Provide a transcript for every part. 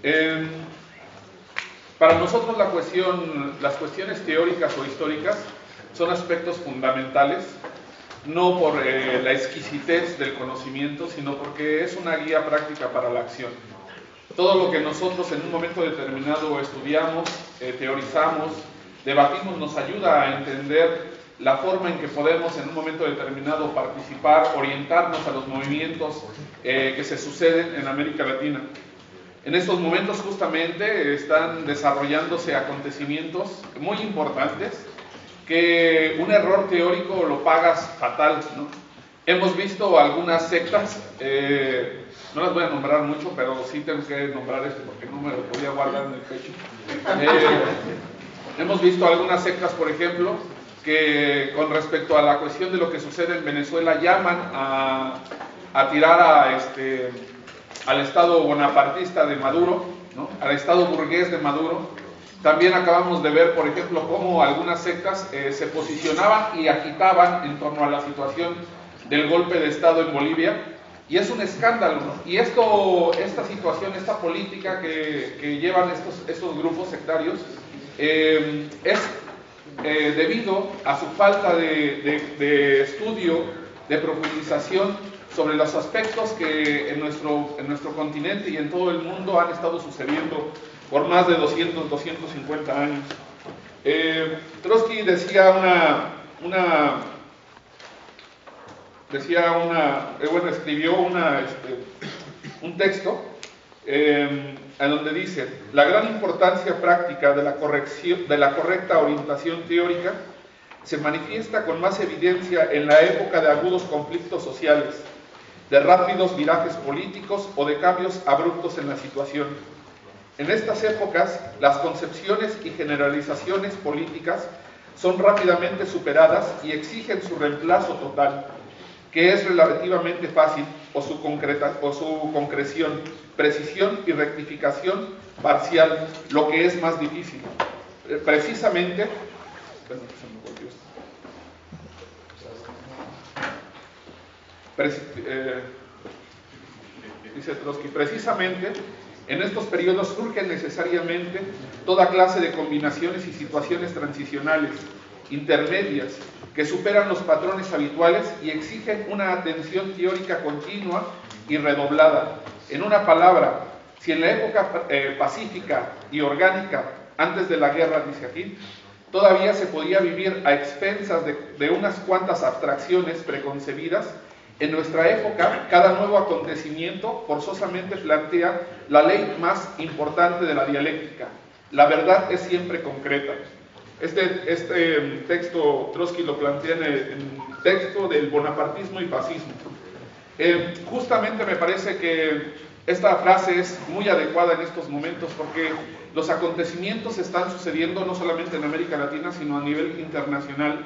continuación. Para nosotros las cuestiones teóricas o históricas son aspectos fundamentales, no por la exquisitez del conocimiento, sino porque es una guía práctica para la acción. Todo lo que nosotros en un momento determinado estudiamos, teorizamos, debatimos, nos ayuda a entender la forma en que podemos en un momento determinado participar, orientarnos a los movimientos que se suceden en América Latina. En estos momentos justamente están desarrollándose acontecimientos muy importantes que un error teórico lo pagas fatal, ¿no? Hemos visto algunas sectas, no las voy a nombrar mucho, pero sí tengo que nombrar esto porque no me lo podía guardar en el pecho. Hemos visto algunas sectas, por ejemplo, que con respecto a la cuestión de lo que sucede en Venezuela llaman a tirar al Estado bonapartista de Maduro, ¿no? Al Estado burgués de Maduro. También acabamos de ver, por ejemplo, cómo algunas sectas se posicionaban y agitaban en torno a la situación del golpe de Estado en Bolivia, y es un escándalo, ¿no? Y esta situación, esta política que llevan estos grupos sectarios es debido a su falta de estudio, de profundización sobre los aspectos que en nuestro continente y en todo el mundo han estado sucediendo por más de 250 años. Trotsky escribió un texto en donde dice: la gran importancia práctica de la correcta orientación teórica se manifiesta con más evidencia en la época de agudos conflictos sociales, de rápidos virajes políticos o de cambios abruptos en la situación. En estas épocas, las concepciones y generalizaciones políticas son rápidamente superadas y exigen su reemplazo total, que es relativamente fácil, o su concreción, precisión y rectificación parcial, lo que es más difícil. Precisamente, dice Trotsky, precisamente en estos periodos surgen necesariamente toda clase de combinaciones y situaciones transicionales, intermedias, que superan los patrones habituales y exigen una atención teórica continua y redoblada. En una palabra, si en la época pacífica y orgánica, antes de la guerra, dice aquí, todavía se podía vivir a expensas de unas cuantas abstracciones preconcebidas, en nuestra época, cada nuevo acontecimiento forzosamente plantea la ley más importante de la dialéctica. La verdad es siempre concreta. Este texto Trotsky lo plantea en el texto del bonapartismo y fascismo. Justamente me parece que esta frase es muy adecuada en estos momentos porque los acontecimientos están sucediendo no solamente en América Latina, sino a nivel internacional.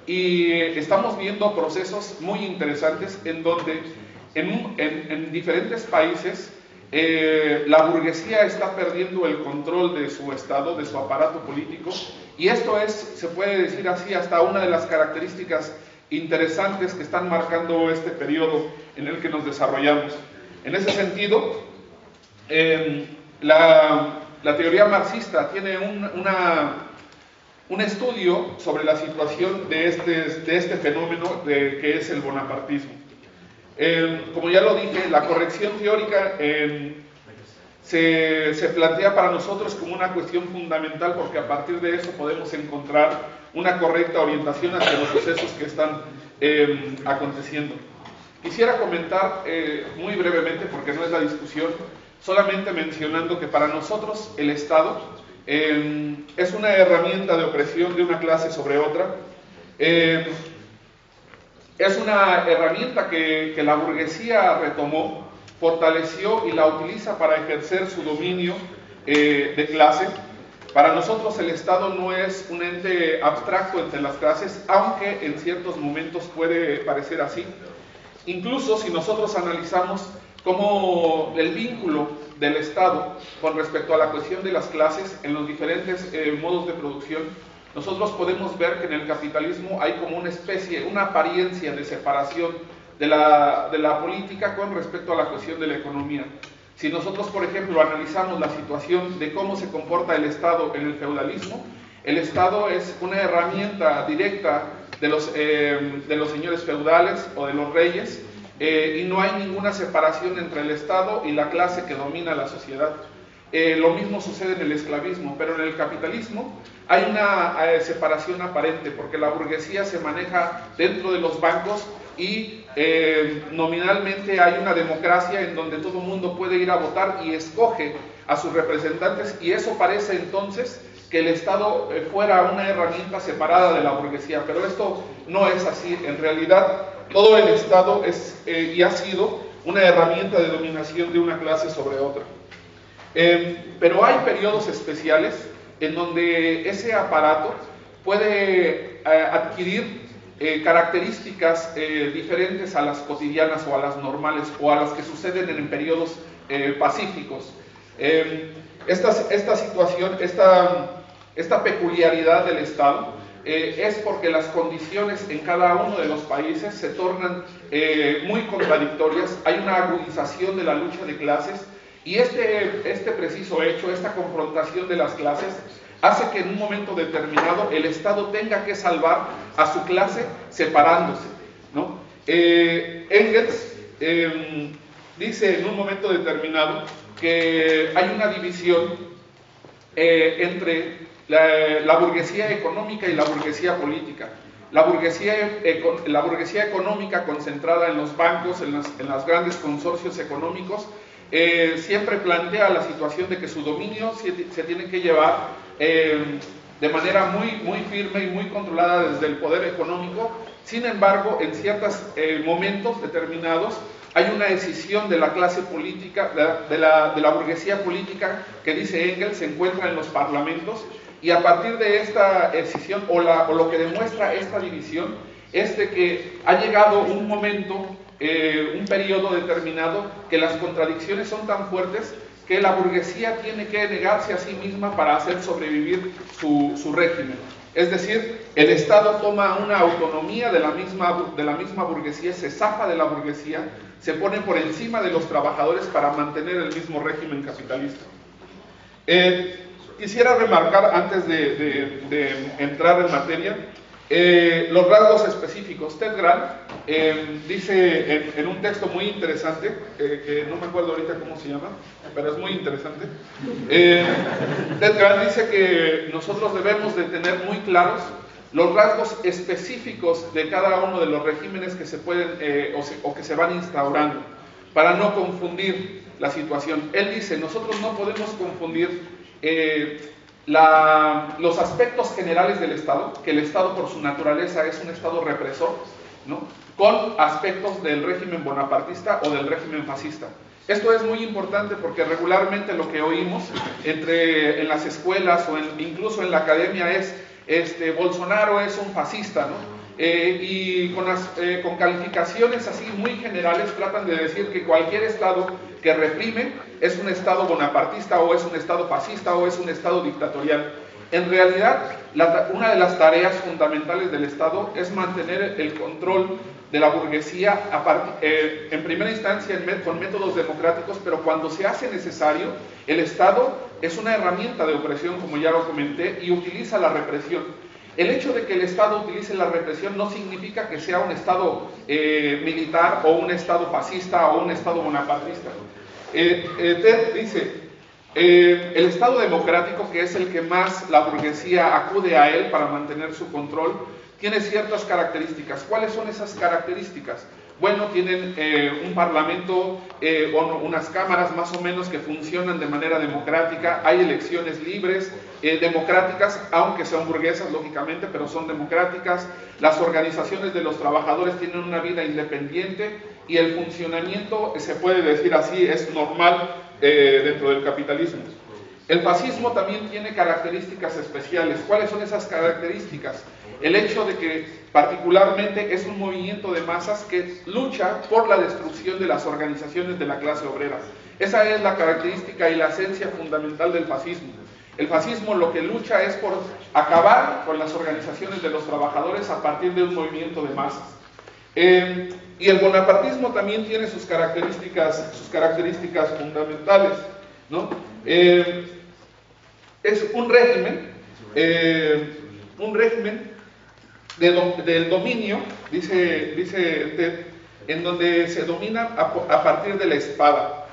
Y estamos viendo procesos muy interesantes en donde en diferentes países la burguesía está perdiendo el control de su Estado, de su aparato político, y esto es, se puede decir así, hasta una de las características interesantes que están marcando este periodo en el que nos desarrollamos. En ese sentido, la teoría marxista tiene un estudio sobre la situación de este fenómeno que es el bonapartismo. Como ya lo dije, la corrección teórica se plantea para nosotros como una cuestión fundamental porque a partir de eso podemos encontrar una correcta orientación hacia los sucesos que están aconteciendo. Quisiera comentar muy brevemente, porque no es la discusión, solamente mencionando que para nosotros el Estado es una herramienta de opresión de una clase sobre otra. Es una herramienta que la burguesía retomó, fortaleció y la utiliza para ejercer su dominio de clase. Para nosotros el Estado no es un ente abstracto entre las clases, aunque en ciertos momentos puede parecer así. Incluso si nosotros analizamos cómo el vínculo del Estado con respecto a la cuestión de las clases en los diferentes modos de producción, nosotros podemos ver que en el capitalismo hay como una especie, una apariencia de separación de la política con respecto a la cuestión de la economía. Si nosotros, por ejemplo, analizamos la situación de cómo se comporta el Estado en el feudalismo, el Estado es una herramienta directa de los señores feudales o de los reyes, y no hay ninguna separación entre el Estado y la clase que domina la sociedad. Lo mismo sucede en el esclavismo, pero en el capitalismo hay una separación aparente, porque la burguesía se maneja dentro de los bancos y nominalmente hay una democracia en donde todo el mundo puede ir a votar y escoge a sus representantes, y eso parece entonces que el Estado fuera una herramienta separada de la burguesía, pero esto no es así. En realidad todo el Estado es y ha sido una herramienta de dominación de una clase sobre otra. Pero hay periodos especiales en donde ese aparato puede adquirir características diferentes a las cotidianas o a las normales o a las que suceden en periodos pacíficos. Esta situación, esta peculiaridad del Estado es porque las condiciones en cada uno de los países se tornan muy contradictorias. Hay una agudización de la lucha de clases, y este preciso hecho, esta confrontación de las clases, hace que en un momento determinado el Estado tenga que salvar a su clase separándose, ¿no? Engels dice en un momento determinado que hay una división entre la burguesía económica y la burguesía política. La burguesía económica, concentrada en los bancos, en los grandes consorcios económicos, siempre plantea la situación de que su dominio se tiene que llevar de manera muy firme y muy controlada desde el poder económico. Sin embargo, en ciertos momentos determinados hay una escisión de la clase política, de la burguesía política, que dice Engels, se encuentra en los parlamentos, y a partir de esta escisión, o lo que demuestra esta división, es de que ha llegado un momento, un periodo determinado, que las contradicciones son tan fuertes que la burguesía tiene que negarse a sí misma para hacer sobrevivir su régimen. Es decir, el Estado toma una autonomía de la misma burguesía, se zafa de la burguesía, se pone por encima de los trabajadores para mantener el mismo régimen capitalista. Quisiera remarcar, antes de entrar en materia, los rasgos específicos. Ted Grant dice en un texto muy interesante, que no me acuerdo ahorita cómo se llama, pero es muy interesante. Ted Grant dice que nosotros debemos de tener muy claros los rasgos específicos de cada uno de los regímenes que se pueden o que se van instaurando, para no confundir la situación. Él dice, nosotros no podemos confundir los aspectos generales del Estado, que el Estado por su naturaleza es un Estado represor, ¿no?, con aspectos del régimen bonapartista o del régimen fascista. Esto es muy importante porque regularmente lo que oímos en las escuelas o incluso en la academia es Bolsonaro es un fascista, ¿no? Y con calificaciones así muy generales tratan de decir que cualquier Estado que reprime es un Estado bonapartista, o es un Estado fascista, o es un Estado dictatorial. En realidad, una de las tareas fundamentales del Estado es mantener el control de la burguesía, en primera instancia con métodos democráticos, pero cuando se hace necesario, el Estado es una herramienta de opresión, como ya lo comenté, y utiliza la represión. El hecho de que el Estado utilice la represión no significa que sea un Estado militar, o un Estado fascista, o un Estado bonapartista. Ted dice, el Estado democrático, que es el que más la burguesía acude a él para mantener su control, tiene ciertas características. ¿Cuáles son esas características? Bueno, tienen un parlamento o unas cámaras más o menos que funcionan de manera democrática, hay elecciones libres, democráticas, aunque sean burguesas lógicamente, pero son democráticas. Las organizaciones de los trabajadores tienen una vida independiente y el funcionamiento, se puede decir así, es normal dentro del capitalismo. El fascismo también tiene características especiales. ¿Cuáles son esas características? El hecho de que particularmente es un movimiento de masas que lucha por la destrucción de las organizaciones de la clase obrera. Esa es la característica y la esencia fundamental del fascismo. El fascismo lo que lucha es por acabar con las organizaciones de los trabajadores a partir de un movimiento de masas. Y el bonapartismo también tiene sus características fundamentales, ¿no? Es un régimen del dominio, dice Ted, en donde se domina a partir de la espada.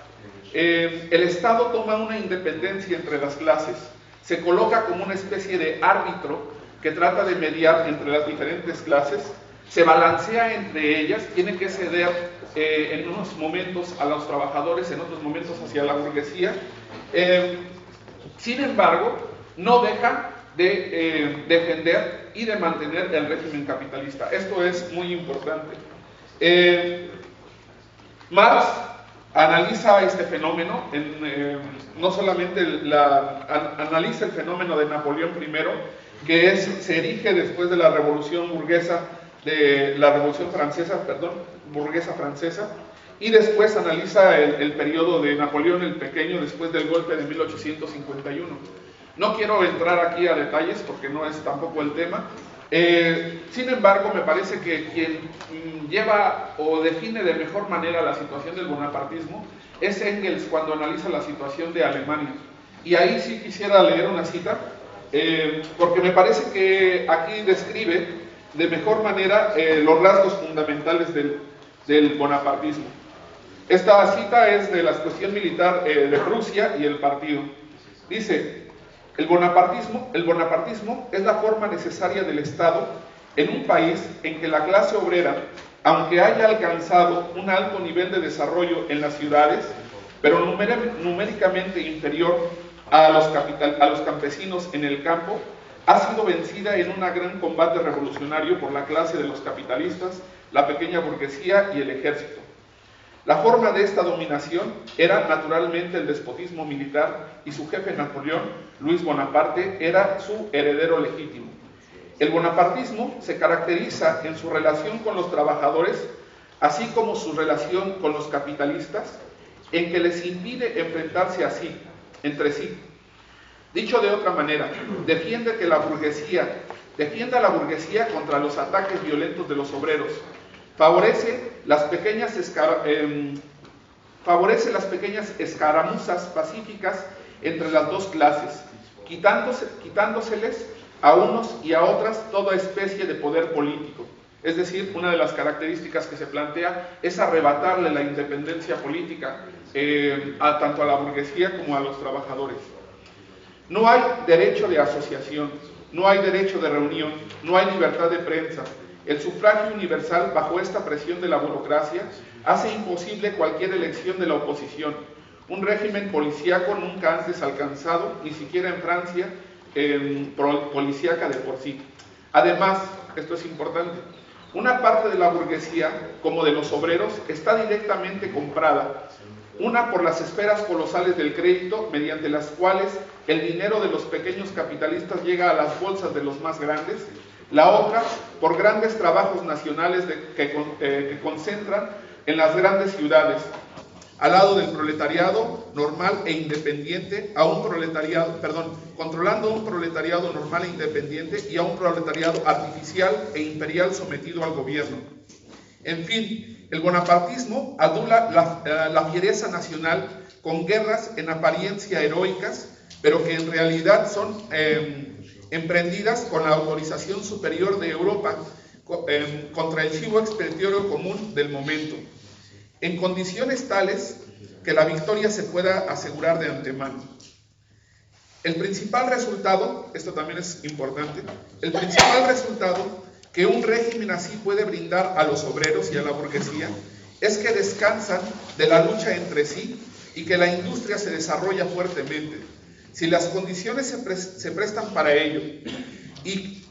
El Estado toma una independencia entre las clases, se coloca como una especie de árbitro que trata de mediar entre las diferentes clases, se balancea entre ellas, tiene que ceder en unos momentos a los trabajadores, en otros momentos hacia la burguesía. Sin embargo, no deja de defender y de mantener el régimen capitalista. Esto es muy importante. Marx analiza este fenómeno, no solamente analiza el fenómeno de Napoleón I, que se erige después de la revolución burguesa, burguesa francesa, y después analiza el periodo de Napoleón el Pequeño después del golpe de 1851. No quiero entrar aquí a detalles porque no es tampoco el tema. Sin embargo, me parece que quien lleva o define de mejor manera la situación del bonapartismo es Engels cuando analiza la situación de Alemania. Y ahí sí quisiera leer una cita, porque me parece que aquí describe de mejor manera los rasgos fundamentales del bonapartismo. Esta cita es de la cuestión militar de Prusia y el partido. Dice: el bonapartismo es la forma necesaria del Estado en un país en que la clase obrera, aunque haya alcanzado un alto nivel de desarrollo en las ciudades, pero numéricamente inferior a los campesinos en el campo, ha sido vencida en un gran combate revolucionario por la clase de los capitalistas, la pequeña burguesía y el ejército. La forma de esta dominación era naturalmente el despotismo militar y su jefe Napoleón, Luis Bonaparte, era su heredero legítimo. El bonapartismo se caracteriza en su relación con los trabajadores, así como su relación con los capitalistas, en que les impide enfrentarse entre sí. Dicho de otra manera, defiende a la burguesía contra los ataques violentos de los obreros, favorece las pequeñas escaramuzas pacíficas entre las dos clases, quitándoseles a unos y a otras toda especie de poder político. Es decir, una de las características que se plantea es arrebatarle la independencia política tanto a la burguesía como a los trabajadores. No hay derecho de asociación, no hay derecho de reunión, no hay libertad de prensa. El sufragio universal, bajo esta presión de la burocracia, hace imposible cualquier elección de la oposición. Un régimen policíaco nunca antes alcanzado, ni siquiera en Francia, policíaca de por sí. Además, esto es importante, una parte de la burguesía, como de los obreros, está directamente comprada. Una por las esferas colosales del crédito, mediante las cuales el dinero de los pequeños capitalistas llega a las bolsas de los más grandes. La otra por grandes trabajos nacionales que concentran en las grandes ciudades, al lado del proletariado normal e independiente, controlando a un proletariado normal e independiente y a un proletariado artificial e imperial sometido al gobierno. En fin, el bonapartismo adula la fiereza nacional con guerras en apariencia heroicas, pero que en realidad son emprendidas con la autorización superior de Europa contra el chivo expiatorio común del momento, en condiciones tales que la victoria se pueda asegurar de antemano. El principal resultado, esto también es importante, el principal resultado que un régimen así puede brindar a los obreros y a la burguesía es que descansan de la lucha entre sí y que la industria se desarrolla fuertemente. Si las condiciones se prestan para ello y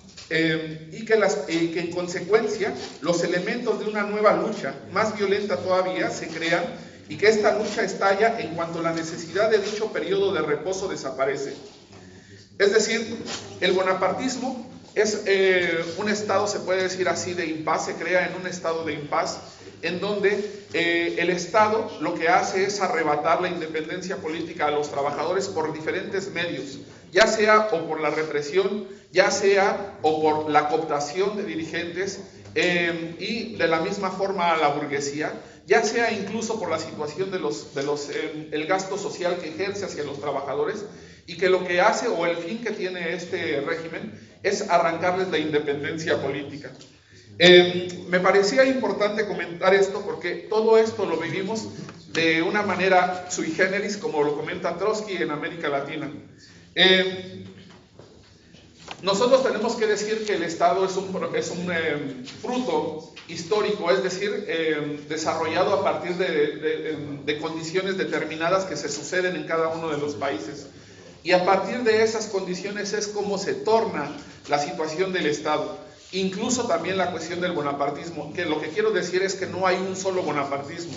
que en consecuencia los elementos de una nueva lucha, más violenta todavía, se crean y que esta lucha estalla en cuanto la necesidad de dicho periodo de reposo desaparece. Es decir, el bonapartismo es un estado, se puede decir así, de impas, se crea en un estado de impas, en donde el Estado lo que hace es arrebatar la independencia política a los trabajadores por diferentes medios, ya sea o por la represión, ya sea o por la cooptación de dirigentes y de la misma forma a la burguesía, ya sea incluso por la situación el gasto social que ejerce hacia los trabajadores, y que lo que hace o el fin que tiene este régimen es arrancarles la independencia política. Me parecía importante comentar esto porque todo esto lo vivimos de una manera sui generis, como lo comenta Trotsky, en América Latina. Nosotros tenemos que decir que el Estado es un fruto histórico, es decir, desarrollado a partir de condiciones determinadas que se suceden en cada uno de los países. Y a partir de esas condiciones es como se torna la situación del Estado. Incluso también la cuestión del bonapartismo, que lo que quiero decir es que no hay un solo bonapartismo.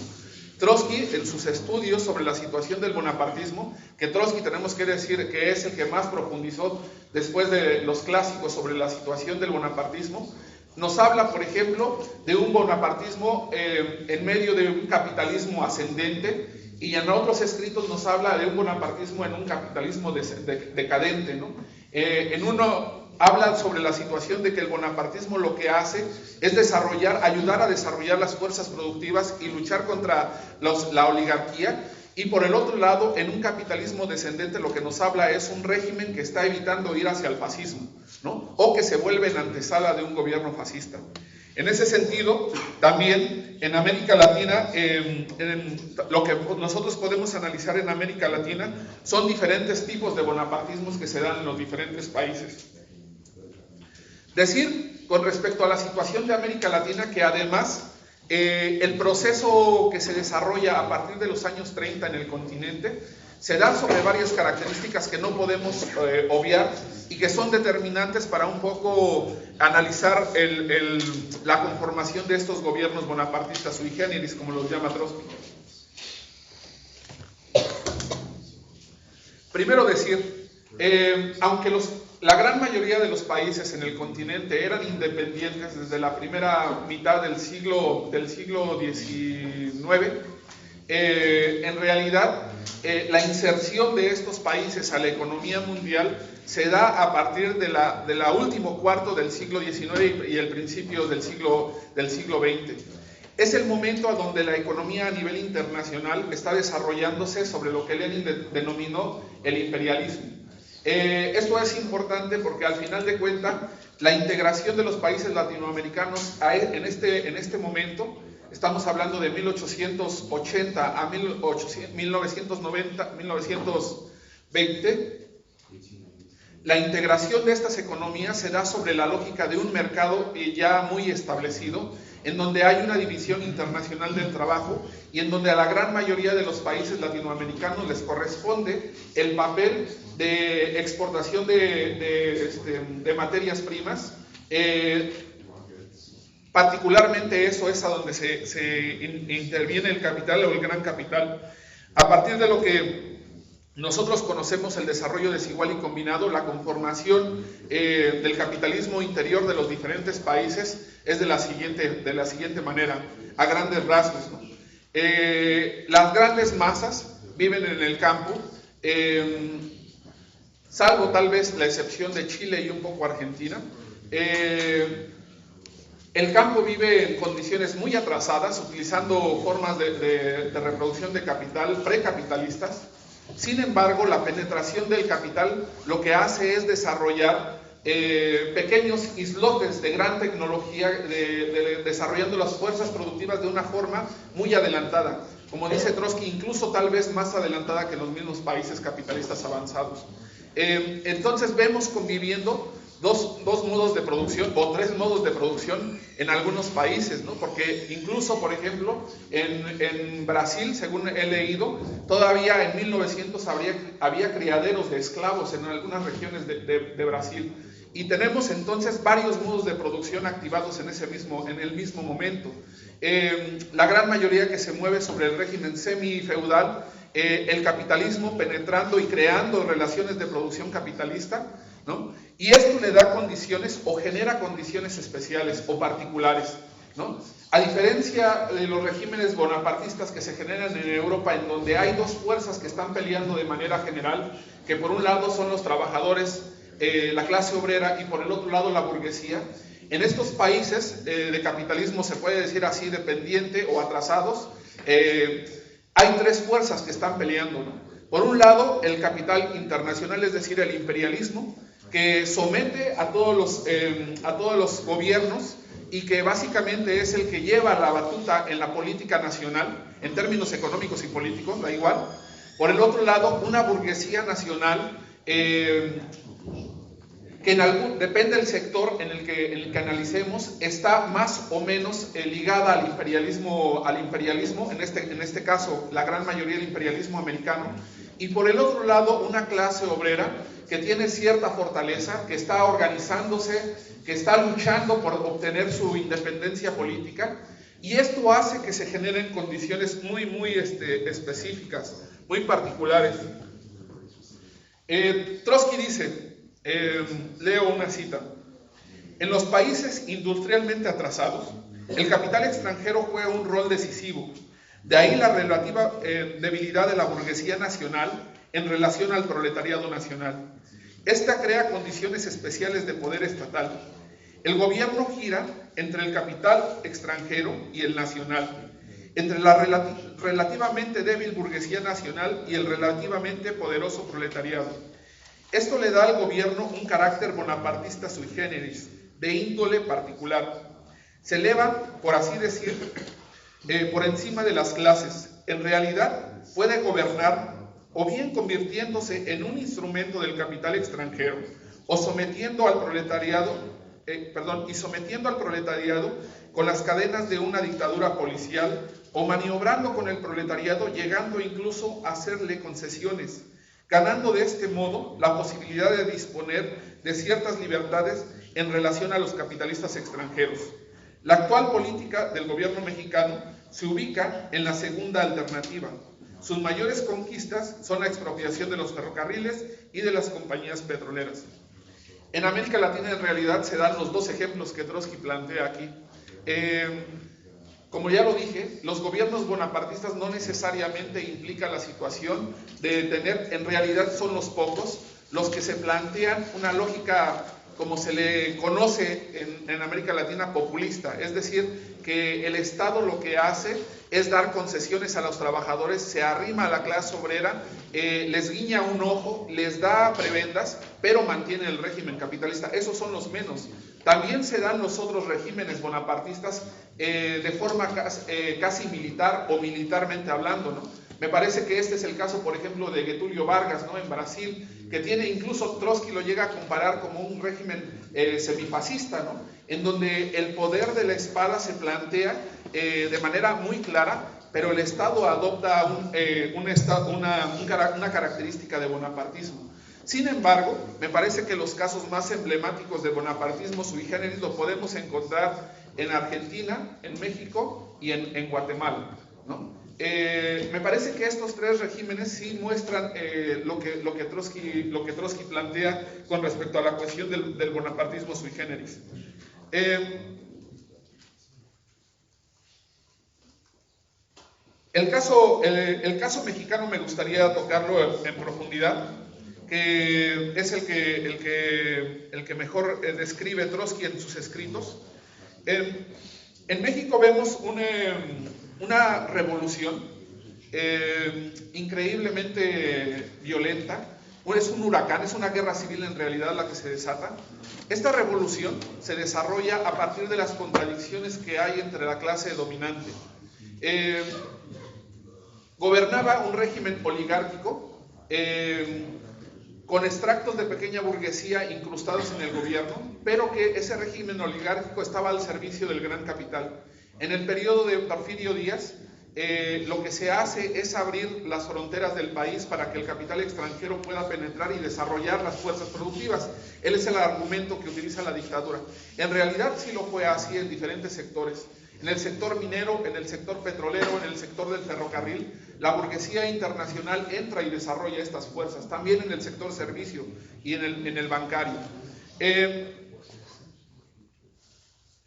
Trotsky, en sus estudios sobre la situación del bonapartismo, que Trotsky tenemos que decir que es el que más profundizó después de los clásicos sobre la situación del bonapartismo, nos habla, por ejemplo, de un bonapartismo en medio de un capitalismo ascendente, y en otros escritos nos habla de un bonapartismo en un capitalismo decadente, ¿no? En uno habla sobre la situación de que el bonapartismo lo que hace es ayudar a desarrollar las fuerzas productivas y luchar contra la oligarquía, y por el otro lado, en un capitalismo descendente lo que nos habla es un régimen que está evitando ir hacia el fascismo, ¿no? O que se vuelve en antesala de un gobierno fascista. En ese sentido, también en América Latina, lo que nosotros podemos analizar en América Latina son diferentes tipos de bonapartismos que se dan en los diferentes países. Decir con respecto a la situación de América Latina que además el proceso que se desarrolla a partir de los años 30 en el continente se da sobre varias características que no podemos obviar y que son determinantes para un poco analizar la conformación de estos gobiernos bonapartistas sui generis, como los llama Trotsky. Primero decir, aunque la gran mayoría de los países en el continente eran independientes desde la primera mitad del siglo XIX, en realidad la inserción de estos países a la economía mundial se da a partir de la último cuarto del siglo XIX y el principio del siglo XX. Es el momento a donde la economía a nivel internacional está desarrollándose sobre lo que Lenin denominó el imperialismo. Esto es importante porque al final de cuentas la integración de los países latinoamericanos en este momento, estamos hablando de 1880 a 1990, 1920, la integración de estas economías se da sobre la lógica de un mercado ya muy establecido, en donde hay una división internacional del trabajo y en donde a la gran mayoría de los países latinoamericanos les corresponde el papel de exportación de materias primas. Particularmente eso es a donde se interviene el capital o el gran capital. A partir de lo que nosotros conocemos el desarrollo desigual y combinado, la conformación del capitalismo interior de los diferentes países es de la siguiente manera, a grandes rasgos, ¿no? Las grandes masas viven en el campo, salvo tal vez la excepción de Chile y un poco Argentina. El campo vive en condiciones muy atrasadas, utilizando formas de reproducción de capital precapitalistas. Sin embargo, la penetración del capital lo que hace es desarrollar pequeños islotes de gran tecnología, desarrollando las fuerzas productivas de una forma muy adelantada. Como dice Trotsky, incluso tal vez más adelantada que los mismos países capitalistas avanzados. Entonces vemos conviviendo dos modos de producción o tres modos de producción en algunos países, ¿no? Porque incluso, por ejemplo, en Brasil, según he leído, todavía en 1900 había criaderos de esclavos en algunas regiones de Brasil. Y tenemos entonces varios modos de producción activados en el mismo momento. La gran mayoría que se mueve sobre el régimen semifeudal, el capitalismo penetrando y creando relaciones de producción capitalista, ¿no? Y esto le da condiciones o genera condiciones especiales o particulares, ¿no? A diferencia de los regímenes bonapartistas que se generan en Europa, en donde hay dos fuerzas que están peleando de manera general, que por un lado son los trabajadores, la clase obrera, y por el otro lado la burguesía. En estos países de capitalismo, se puede decir así, dependiente o atrasados, hay tres fuerzas que están peleando, ¿no? Por un lado, el capital internacional, es decir, el imperialismo, que somete a todos los gobiernos y que básicamente es el que lleva la batuta en la política nacional, en términos económicos y políticos, da igual. Por el otro lado, una burguesía nacional que depende del sector en el que analicemos, está más o menos ligada al imperialismo, en este caso la gran mayoría del imperialismo americano, y por el otro lado una clase obrera que tiene cierta fortaleza, que está organizándose, que está luchando por obtener su independencia política, y esto hace que se generen condiciones muy específicas, muy particulares. Trotsky dice, leo una cita: en los países industrialmente atrasados, el capital extranjero juega un rol decisivo. De ahí la relativa debilidad de la burguesía nacional en relación al proletariado nacional. Esta crea condiciones especiales de poder estatal. El gobierno gira entre el capital extranjero y el nacional, entre la relativamente débil burguesía nacional y el relativamente poderoso proletariado. Esto le da al gobierno un carácter bonapartista sui generis, de índole particular. Se eleva, por así decir, por encima de las clases. En realidad, puede gobernar o bien convirtiéndose en un instrumento del capital extranjero o sometiendo al proletariado, con las cadenas de una dictadura policial, o maniobrando con el proletariado, llegando incluso a hacerle concesiones, ganando de este modo la posibilidad de disponer de ciertas libertades en relación a los capitalistas extranjeros. La actual política del gobierno mexicano se ubica en la segunda alternativa. Sus mayores conquistas son la expropiación de los ferrocarriles y de las compañías petroleras. En América Latina, en realidad, se dan los dos ejemplos que Trotsky plantea aquí. Como ya lo dije, los gobiernos bonapartistas no necesariamente implican la situación de tener, en realidad son los pocos los que se plantean una lógica, como se le conoce en América Latina, populista. Es decir, que el Estado lo que hace es dar concesiones a los trabajadores, se arrima a la clase obrera, les guiña un ojo, les da prebendas, pero mantiene el régimen capitalista. Esos son los menos. También se dan los otros regímenes bonapartistas de forma casi militar o militarmente hablando, ¿no? Me parece que este es el caso, por ejemplo, de Getúlio Vargas, ¿no?, en Brasil, que tiene, incluso Trotsky lo llega a comparar como un régimen semifascista, ¿no?, en donde el poder de la espada se plantea de manera muy clara, pero el Estado adopta una característica de bonapartismo. Sin embargo, me parece que los casos más emblemáticos de bonapartismo sui generis lo podemos encontrar en Argentina, en México y en Guatemala, ¿no? Me parece que estos tres regímenes sí muestran lo que Trotsky plantea con respecto a la cuestión del bonapartismo sui generis. El caso mexicano me gustaría tocarlo en profundidad, que es el que mejor describe Trotsky en sus escritos. En México vemos una revolución increíblemente violenta. Es un huracán, es una guerra civil en realidad la que se desata. Esta revolución se desarrolla a partir de las contradicciones que hay entre la clase dominante. Gobernaba un régimen oligárquico con extractos de pequeña burguesía incrustados en el gobierno, pero que ese régimen oligárquico estaba al servicio del gran capital. En el periodo de Porfirio Díaz, lo que se hace es abrir las fronteras del país para que el capital extranjero pueda penetrar y desarrollar las fuerzas productivas. Él es el argumento que utiliza la dictadura. En realidad sí lo fue así en diferentes sectores. En el sector minero, en el sector petrolero, en el sector del ferrocarril, la burguesía internacional entra y desarrolla estas fuerzas. También en el sector servicio y en el bancario.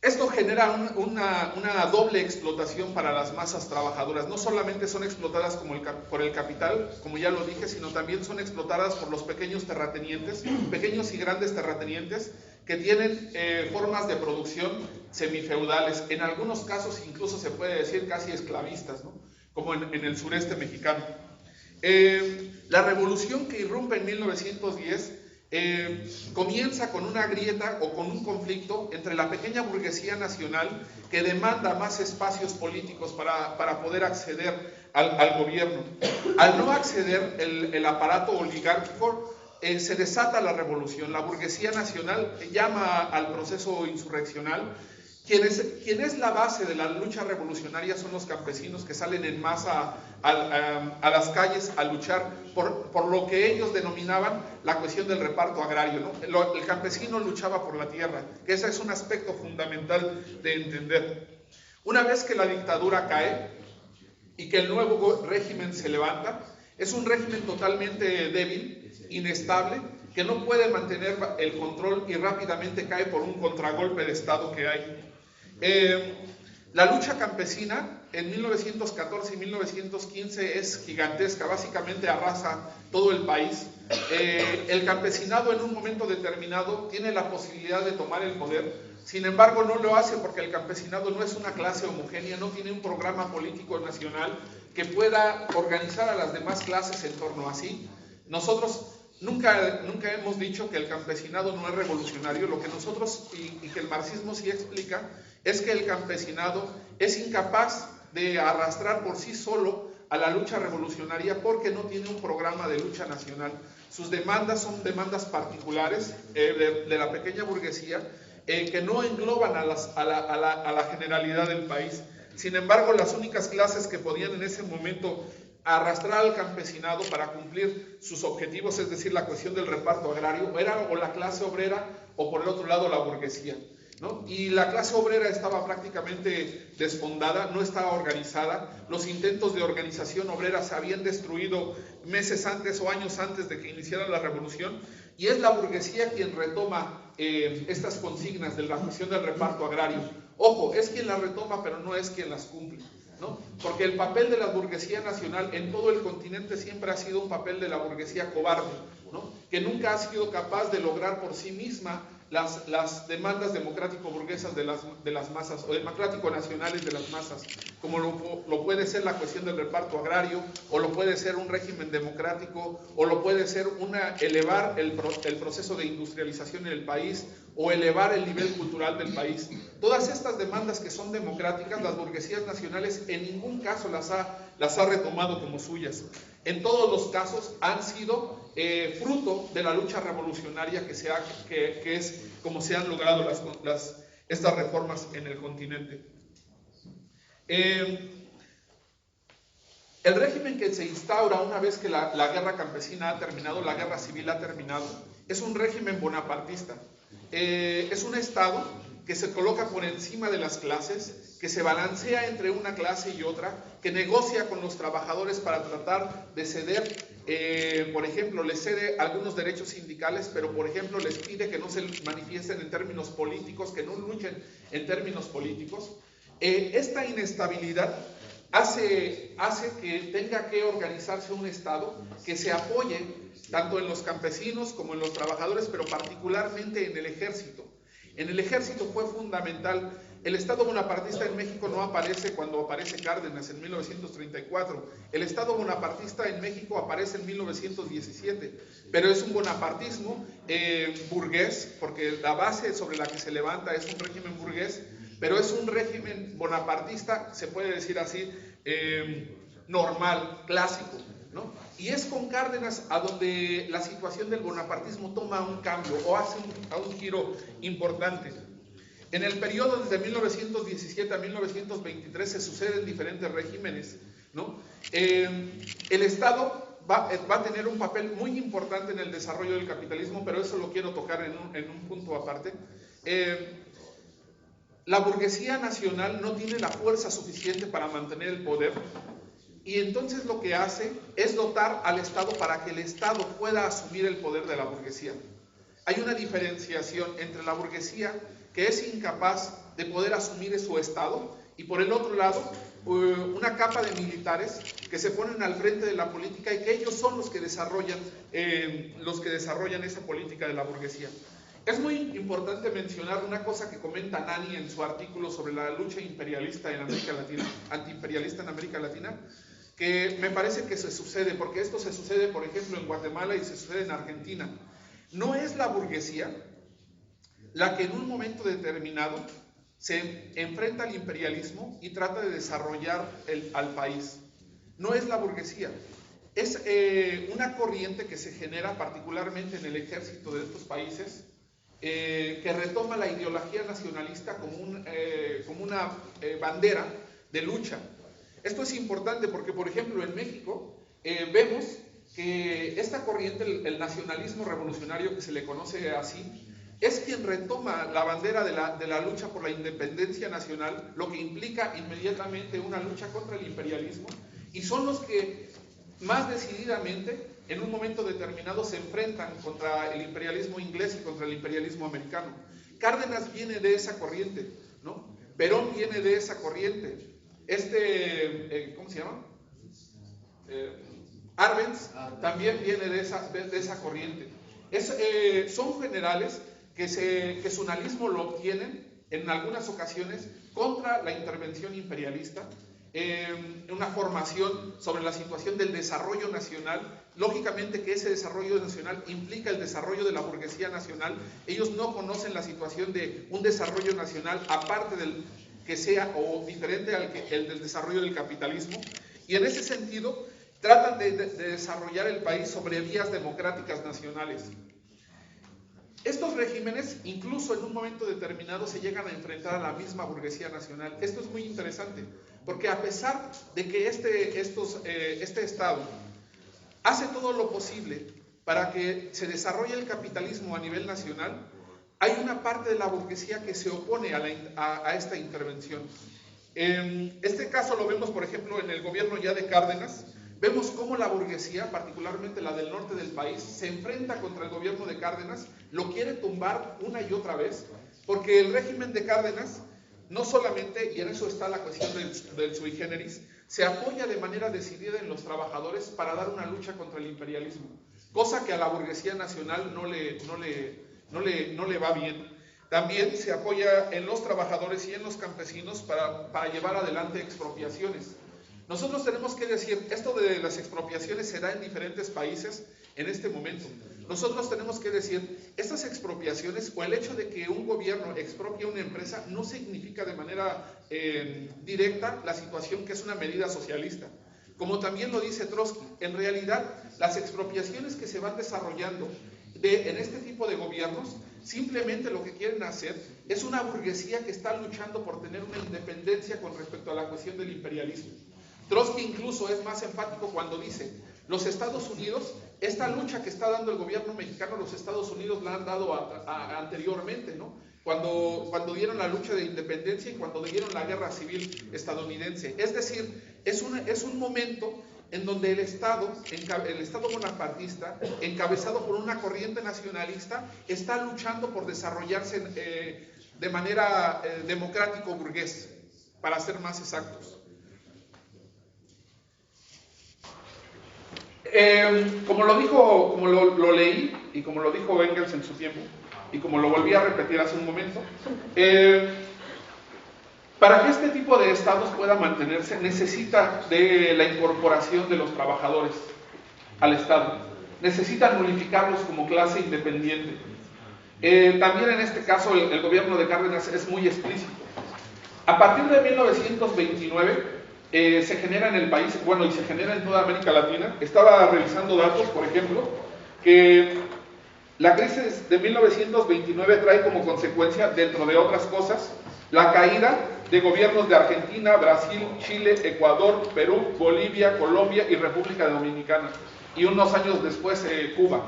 Esto genera una doble explotación para las masas trabajadoras. No solamente son explotadas por el capital, como ya lo dije, sino también son explotadas por los pequeños terratenientes, pequeños y grandes terratenientes, que tienen formas de producción semifeudales, en algunos casos incluso se puede decir casi esclavistas, ¿no? Como en el sureste mexicano. La revolución que irrumpe en 1910 comienza con una grieta o con un conflicto entre la pequeña burguesía nacional, que demanda más espacios políticos para poder acceder al gobierno. Al no acceder el aparato oligárquico, se desata la revolución. La burguesía nacional llama al proceso insurreccional. Quien es la base de la lucha revolucionaria son los campesinos, que salen en masa a las calles a luchar por lo que ellos denominaban la cuestión del reparto agrario, ¿no? El campesino luchaba por la tierra, que ese es un aspecto fundamental de entender. Una vez que la dictadura cae y que el nuevo régimen se levanta, es un régimen totalmente débil, inestable, que no puede mantener el control y rápidamente cae por un contragolpe de Estado que hay. La lucha campesina en 1914 y 1915 es gigantesca, básicamente arrasa todo el país. El campesinado en un momento determinado tiene la posibilidad de tomar el poder, sin embargo no lo hace porque el campesinado no es una clase homogénea, no tiene un programa político nacional que pueda organizar a las demás clases en torno a sí. Nosotros nunca hemos dicho que el campesinado no es revolucionario. Lo que nosotros y que el marxismo sí explica es que el campesinado es incapaz de arrastrar por sí solo a la lucha revolucionaria porque no tiene un programa de lucha nacional. Sus demandas son demandas particulares de la pequeña burguesía que no engloban a la generalidad del país. Sin embargo, las únicas clases que podían en ese momento arrastrar al campesinado para cumplir sus objetivos, es decir, la cuestión del reparto agrario, era o la clase obrera o por el otro lado la burguesía, ¿no? Y la clase obrera estaba prácticamente desfondada, no estaba organizada. Los intentos de organización obrera se habían destruido meses antes o años antes de que iniciara la revolución, y es la burguesía quien retoma estas consignas de la cuestión del reparto agrario. Ojo, es quien las retoma, pero no es quien las cumple, ¿no? Porque el papel de la burguesía nacional en todo el continente siempre ha sido un papel de la burguesía cobarde, ¿no? Que nunca ha sido capaz de lograr por sí misma las demandas democrático-burguesas de las masas, o democrático-nacionales de las masas, como lo puede ser la cuestión del reparto agrario, o lo puede ser un régimen democrático, o lo puede ser elevar el proceso de industrialización en el país, o elevar el nivel cultural del país. Todas estas demandas que son democráticas, las burguesías nacionales en ningún caso las ha retomado como suyas. En todos los casos han sido fruto de la lucha revolucionaria que es como se han logrado estas reformas en el continente. El régimen que se instaura una vez que la guerra campesina ha terminado, la guerra civil ha terminado, es un régimen bonapartista. Es un Estado que se coloca por encima de las clases, que se balancea entre una clase y otra, que negocia con los trabajadores para tratar de ceder, por ejemplo, les cede algunos derechos sindicales, pero por ejemplo les pide que no se manifiesten en términos políticos, que no luchen en términos políticos. Esta inestabilidad hace que tenga que organizarse un Estado que se apoye tanto en los campesinos como en los trabajadores, pero particularmente en el ejército. En el ejército fue fundamental. El Estado bonapartista en México no aparece cuando aparece Cárdenas en 1934. El Estado bonapartista en México aparece en 1917, pero es un bonapartismo burgués, porque la base sobre la que se levanta es un régimen burgués, pero es un régimen bonapartista, se puede decir así, normal, clásico, ¿no? Y es con Cárdenas a donde la situación del bonapartismo toma un cambio o hace un giro importante. En el periodo desde 1917 a 1923 se suceden diferentes regímenes, ¿no? El Estado va a tener un papel muy importante en el desarrollo del capitalismo, pero eso lo quiero tocar en un punto aparte. La burguesía nacional no tiene la fuerza suficiente para mantener el poder, y entonces lo que hace es dotar al Estado para que el Estado pueda asumir el poder de la burguesía. Hay una diferenciación entre la burguesía que es incapaz de poder asumir su Estado, y por el otro lado, una capa de militares que se ponen al frente de la política y que ellos son los que desarrollan esa política de la burguesía. Es muy importante mencionar una cosa que comenta Nani en su artículo sobre la lucha imperialista en América Latina, antiimperialista en América Latina, que me parece que se sucede, porque esto se sucede, por ejemplo, en Guatemala y se sucede en Argentina. No es la burguesía la que en un momento determinado se enfrenta al imperialismo y trata de desarrollar al país. No es la burguesía, es una corriente que se genera particularmente en el ejército de estos países, que retoma la ideología nacionalista como una bandera de lucha. Esto es importante porque, por ejemplo, en México vemos que esta corriente, el nacionalismo revolucionario, que se le conoce así, es quien retoma la bandera de la lucha por la independencia nacional, lo que implica inmediatamente una lucha contra el imperialismo, y son los que más decididamente en un momento determinado se enfrentan contra el imperialismo inglés y contra el imperialismo americano. Cárdenas viene de esa corriente, ¿no? Perón viene de esa corriente. ¿Cómo se llama? Arbenz también viene de esa corriente. Son generales que su analismo lo obtienen en algunas ocasiones contra la intervención imperialista, una formación sobre la situación del desarrollo nacional. Lógicamente que ese desarrollo nacional implica el desarrollo de la burguesía nacional. Ellos no conocen la situación de un desarrollo nacional aparte del que sea o diferente al del desarrollo del capitalismo, y en ese sentido tratan de desarrollar el país sobre vías democráticas nacionales. Estos regímenes, incluso en un momento determinado, se llegan a enfrentar a la misma burguesía nacional. Esto es muy interesante, porque a pesar de que este Estado hace todo lo posible para que se desarrolle el capitalismo a nivel nacional, hay una parte de la burguesía que se opone a esta intervención. En este caso lo vemos, por ejemplo, en el gobierno ya de Cárdenas. Vemos cómo la burguesía, particularmente la del norte del país, se enfrenta contra el gobierno de Cárdenas, lo quiere tumbar una y otra vez, porque el régimen de Cárdenas no solamente, y en eso está la cuestión del sui generis, se apoya de manera decidida en los trabajadores para dar una lucha contra el imperialismo, cosa que a la burguesía nacional no le va bien. También se apoya en los trabajadores y en los campesinos para llevar adelante expropiaciones. Nosotros tenemos que decir, esto de las expropiaciones se da en diferentes países en este momento. Nosotros tenemos que decir, estas expropiaciones o el hecho de que un gobierno expropie una empresa no significa de manera directa la situación que es una medida socialista. Como también lo dice Trotsky, en realidad las expropiaciones que se van desarrollando en este tipo de gobiernos, simplemente lo que quieren hacer es una burguesía que está luchando por tener una independencia con respecto a la cuestión del imperialismo. Trotsky incluso es más enfático cuando dice, los Estados Unidos, esta lucha que está dando el gobierno mexicano, los Estados Unidos la han dado anteriormente, ¿no? Cuando dieron la lucha de independencia y cuando dieron la guerra civil estadounidense. Es decir, es un momento en donde el Estado bonapartista, encabezado por una corriente nacionalista, está luchando por desarrollarse de manera democrático-burgués, para ser más exactos. Como lo leí y como lo dijo Engels en su tiempo y como lo volví a repetir hace un momento, para que este tipo de estados pueda mantenerse necesita de la incorporación de los trabajadores al Estado, necesitan unificarlos como clase independiente. También en este caso el gobierno de Cárdenas es muy explícito. A partir de 1929 se genera en el país, bueno, y se genera en toda América Latina. Estaba revisando datos, por ejemplo, que la crisis de 1929 trae como consecuencia, dentro de otras cosas, la caída de gobiernos de Argentina, Brasil, Chile, Ecuador, Perú, Bolivia, Colombia y República Dominicana, y unos años después Cuba.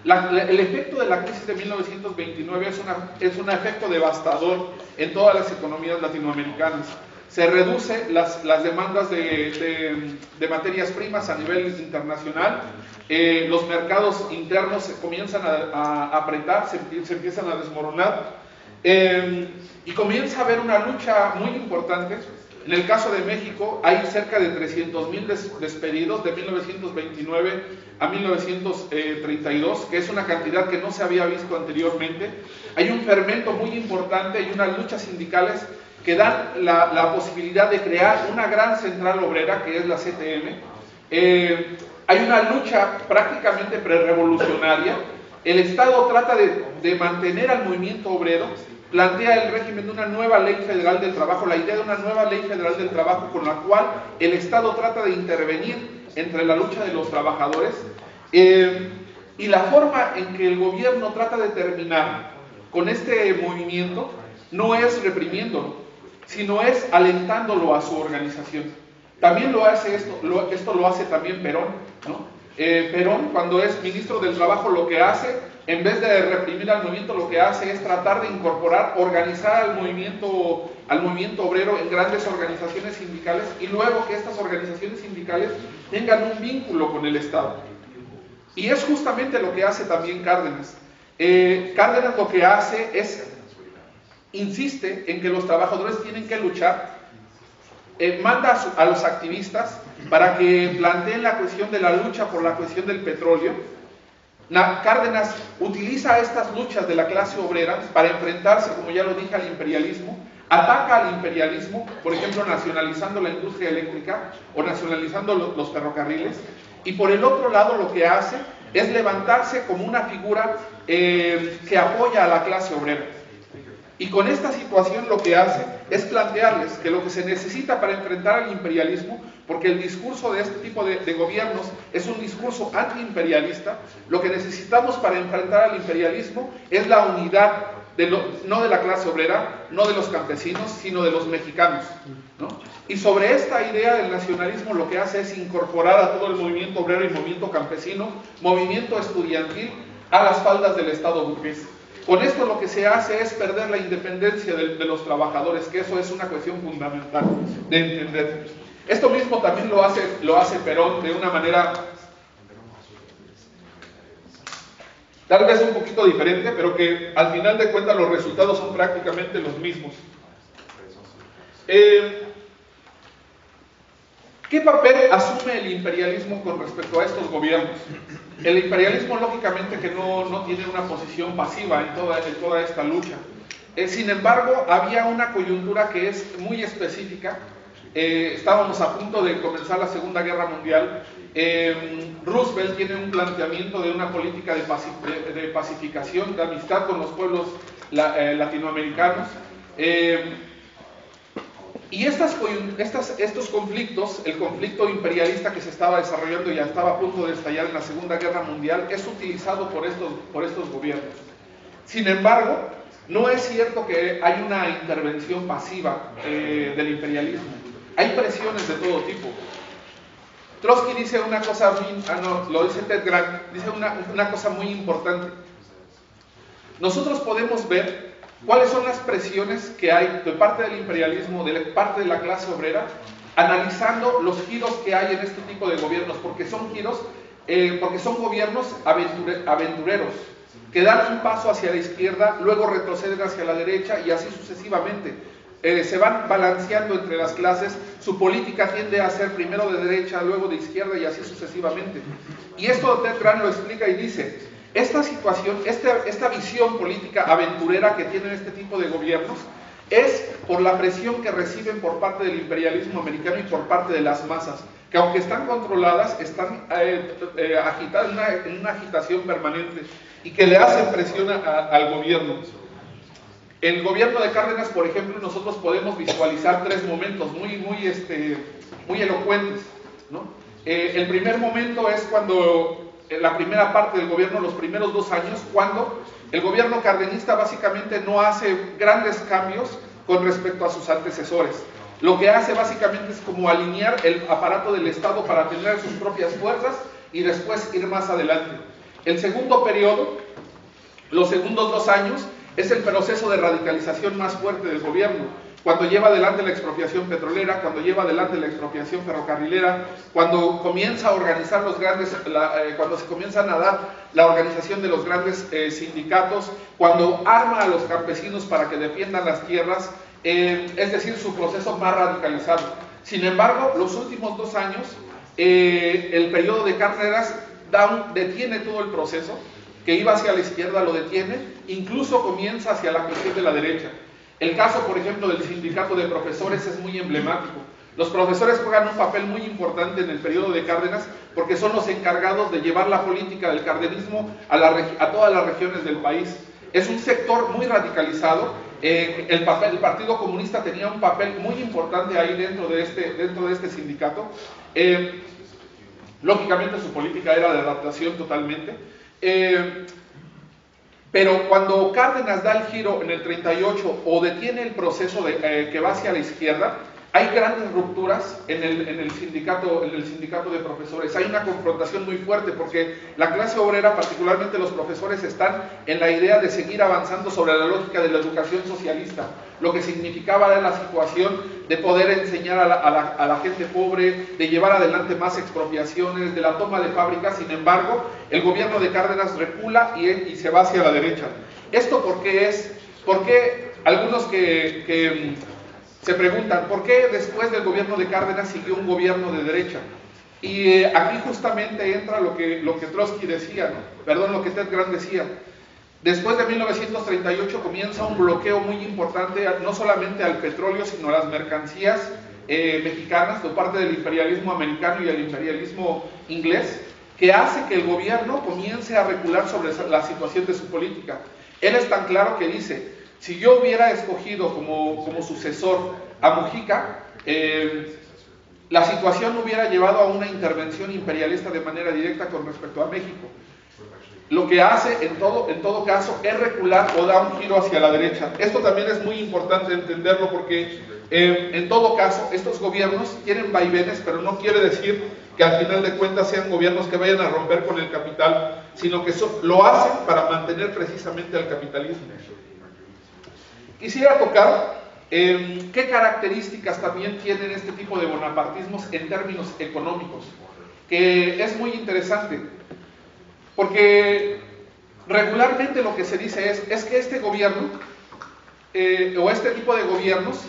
El efecto de la crisis de 1929 es un efecto devastador en todas las economías latinoamericanas. Se reducen las demandas de materias primas a nivel internacional, los mercados internos se comienzan a apretar, se empiezan a desmoronar, Y comienza a haber una lucha muy importante. En el caso de México hay cerca de 300,000 despedidos de 1929 a 1932, que es una cantidad que no se había visto anteriormente. Hay un fermento muy importante y unas luchas sindicales que dan la posibilidad de crear una gran central obrera, que es la CTM. Hay una lucha prácticamente prerevolucionaria. El Estado trata de mantener al movimiento obrero, plantea el régimen de una nueva ley federal del trabajo, la idea de una nueva ley federal del trabajo con la cual el Estado trata de intervenir entre la lucha de los trabajadores, y la forma en que el gobierno trata de terminar con este movimiento no es reprimiéndolo, sino es alentándolo a su organización. También lo hace esto lo hace también Perón, ¿no? Perón, cuando es ministro del Trabajo, lo que hace, en vez de reprimir al movimiento, lo que hace es tratar de incorporar, organizar al movimiento obrero en grandes organizaciones sindicales, y luego que estas organizaciones sindicales tengan un vínculo con el Estado. Y es justamente lo que hace también Cárdenas. Cárdenas lo que hace es, insiste en que los trabajadores tienen que luchar, manda a los activistas para que planteen la cuestión de la lucha por la cuestión del petróleo. Cárdenas utiliza estas luchas de la clase obrera para enfrentarse, como ya lo dije, al imperialismo, ataca al imperialismo, por ejemplo, nacionalizando la industria eléctrica o nacionalizando los ferrocarriles, y por el otro lado lo que hace es levantarse como una figura que apoya a la clase obrera. Y con esta situación lo que hace es plantearles que lo que se necesita para enfrentar al imperialismo, porque el discurso de este tipo de gobiernos es un discurso antiimperialista, lo que necesitamos para enfrentar al imperialismo es la unidad, no de la clase obrera, no de los campesinos, sino de los mexicanos, ¿no? Y sobre esta idea del nacionalismo lo que hace es incorporar a todo el movimiento obrero y movimiento campesino, movimiento estudiantil, a las faldas del Estado burgués. Con esto lo que se hace es perder la independencia de los trabajadores, que eso es una cuestión fundamental de entender. Esto mismo también lo hace Perón de una manera tal vez un poquito diferente, pero que al final de cuentas los resultados son prácticamente los mismos. ¿Qué papel asume el imperialismo con respecto a estos gobiernos? El imperialismo, lógicamente, que no tiene una posición pasiva en toda esta lucha. Sin embargo, había una coyuntura que es muy específica. Estábamos a punto de comenzar la Segunda Guerra Mundial. Roosevelt tiene un planteamiento de una política de pacificación, de amistad con los pueblos latinoamericanos. Y estos conflictos, el conflicto imperialista que se estaba desarrollando y ya estaba a punto de estallar en la Segunda Guerra Mundial, es utilizado por estos gobiernos. Sin embargo, no es cierto que hay una intervención pasiva del imperialismo. Hay presiones de todo tipo. Trotsky dice una cosa, lo dice Ted Grant, dice una cosa muy importante. Nosotros podemos ver ¿cuáles son las presiones que hay de parte del imperialismo, de parte de la clase obrera, analizando los giros que hay en este tipo de gobiernos? Porque son giros, porque son gobiernos aventureros, que dan un paso hacia la izquierda, luego retroceden hacia la derecha y así sucesivamente. Se van balanceando entre las clases, su política tiende a ser primero de derecha, luego de izquierda y así sucesivamente. Y esto Ted Grant lo explica y dice: esta situación, esta visión política aventurera que tienen este tipo de gobiernos es por la presión que reciben por parte del imperialismo americano y por parte de las masas, que aunque están controladas, están agitadas en una agitación permanente y que le hacen presión al gobierno. El gobierno de Cárdenas, por ejemplo, nosotros podemos visualizar tres momentos muy elocuentes, ¿no? El primer momento es cuando la primera parte del gobierno, los primeros 2 años, cuando el gobierno cardenista básicamente no hace grandes cambios con respecto a sus antecesores. Lo que hace básicamente es como alinear el aparato del Estado para tener sus propias fuerzas y después ir más adelante. El segundo periodo, los segundos 2 años, es el proceso de radicalización más fuerte del gobierno. cuando lleva adelante la expropiación petrolera, cuando lleva adelante la expropiación ferrocarrilera, cuando comienza a organizar los grandes, cuando se comienzan a dar la organización de los grandes sindicatos, cuando arma a los campesinos para que defiendan las tierras, es decir, su proceso más radicalizado. Sin embargo, los últimos 2 años, el periodo de Cárdenas detiene todo el proceso, que iba hacia la izquierda lo detiene, incluso comienza hacia la cuestión de la derecha. El caso, por ejemplo, del sindicato de profesores es muy emblemático. Los profesores juegan un papel muy importante en el periodo de Cárdenas porque son los encargados de llevar la política del cardenismo a todas las regiones del país. Es un sector muy radicalizado. El Partido Comunista tenía un papel muy importante ahí dentro de este sindicato. Lógicamente su política era de adaptación totalmente. Pero cuando Cárdenas da el giro en el 38 o detiene el proceso que va hacia la izquierda, hay grandes rupturas en el sindicato de profesores. Hay una confrontación muy fuerte porque la clase obrera, particularmente los profesores, están en la idea de seguir avanzando sobre la lógica de la educación socialista, lo que significaba era la situación de poder enseñar a la gente pobre, de llevar adelante más expropiaciones, de la toma de fábricas. Sin embargo, el gobierno de Cárdenas recula y se va hacia la derecha. ¿Esto por qué es? Porque algunos que se preguntan, ¿por qué después del gobierno de Cárdenas siguió un gobierno de derecha? Y aquí justamente entra lo que Trotsky decía, ¿no? Perdón, lo que Ted Grant decía. Después de 1938 comienza un bloqueo muy importante, no solamente al petróleo, sino a las mercancías mexicanas por parte del imperialismo americano y el imperialismo inglés, que hace que el gobierno comience a recular sobre la situación de su política. Él es tan claro que dice, si yo hubiera escogido como sucesor a Mujica, la situación hubiera llevado a una intervención imperialista de manera directa con respecto a México. Lo que hace en todo caso es recular o da un giro hacia la derecha. Esto también es muy importante entenderlo porque en todo caso estos gobiernos tienen vaivenes, pero no quiere decir que al final de cuentas sean gobiernos que vayan a romper con el capital, sino que lo hacen para mantener precisamente al capitalismo. Quisiera tocar qué características también tienen este tipo de bonapartismos en términos económicos, que es muy interesante, porque regularmente lo que se dice es que este gobierno, o este tipo de gobiernos,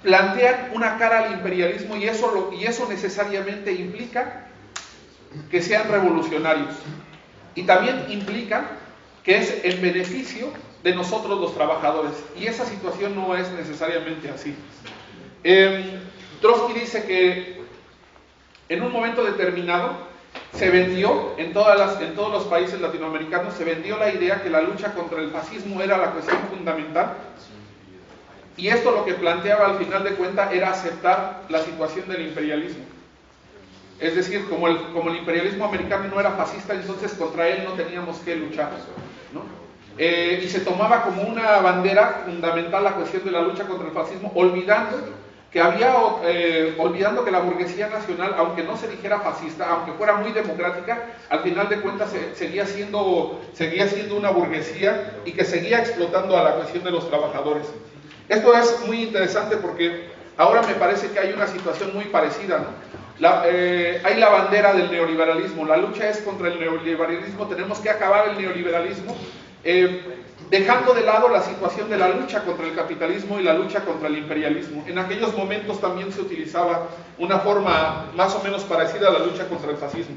plantean una cara al imperialismo y eso necesariamente implica que sean revolucionarios, y también implica que es en beneficio de nosotros los trabajadores, y esa situación no es necesariamente así. Trotsky dice que en un momento determinado se vendió en todos los países latinoamericanos, se vendió la idea que la lucha contra el fascismo era la cuestión fundamental, y esto lo que planteaba al final de cuentas era aceptar la situación del imperialismo. Es decir, como el imperialismo americano no era fascista, entonces contra él no teníamos que luchar, ¿no? Y se tomaba como una bandera fundamental la cuestión de la lucha contra el fascismo, olvidando que la burguesía nacional, aunque no se dijera fascista, aunque fuera muy democrática, al final de cuentas seguía siendo una burguesía y que seguía explotando a la cuestión de los trabajadores. Esto es muy interesante porque ahora me parece que hay una situación muy parecida, ¿no? Hay la bandera del neoliberalismo, la lucha es contra el neoliberalismo, tenemos que acabar el neoliberalismo, dejando de lado la situación de la lucha contra el capitalismo y la lucha contra el imperialismo. En aquellos momentos también se utilizaba una forma más o menos parecida a la lucha contra el fascismo.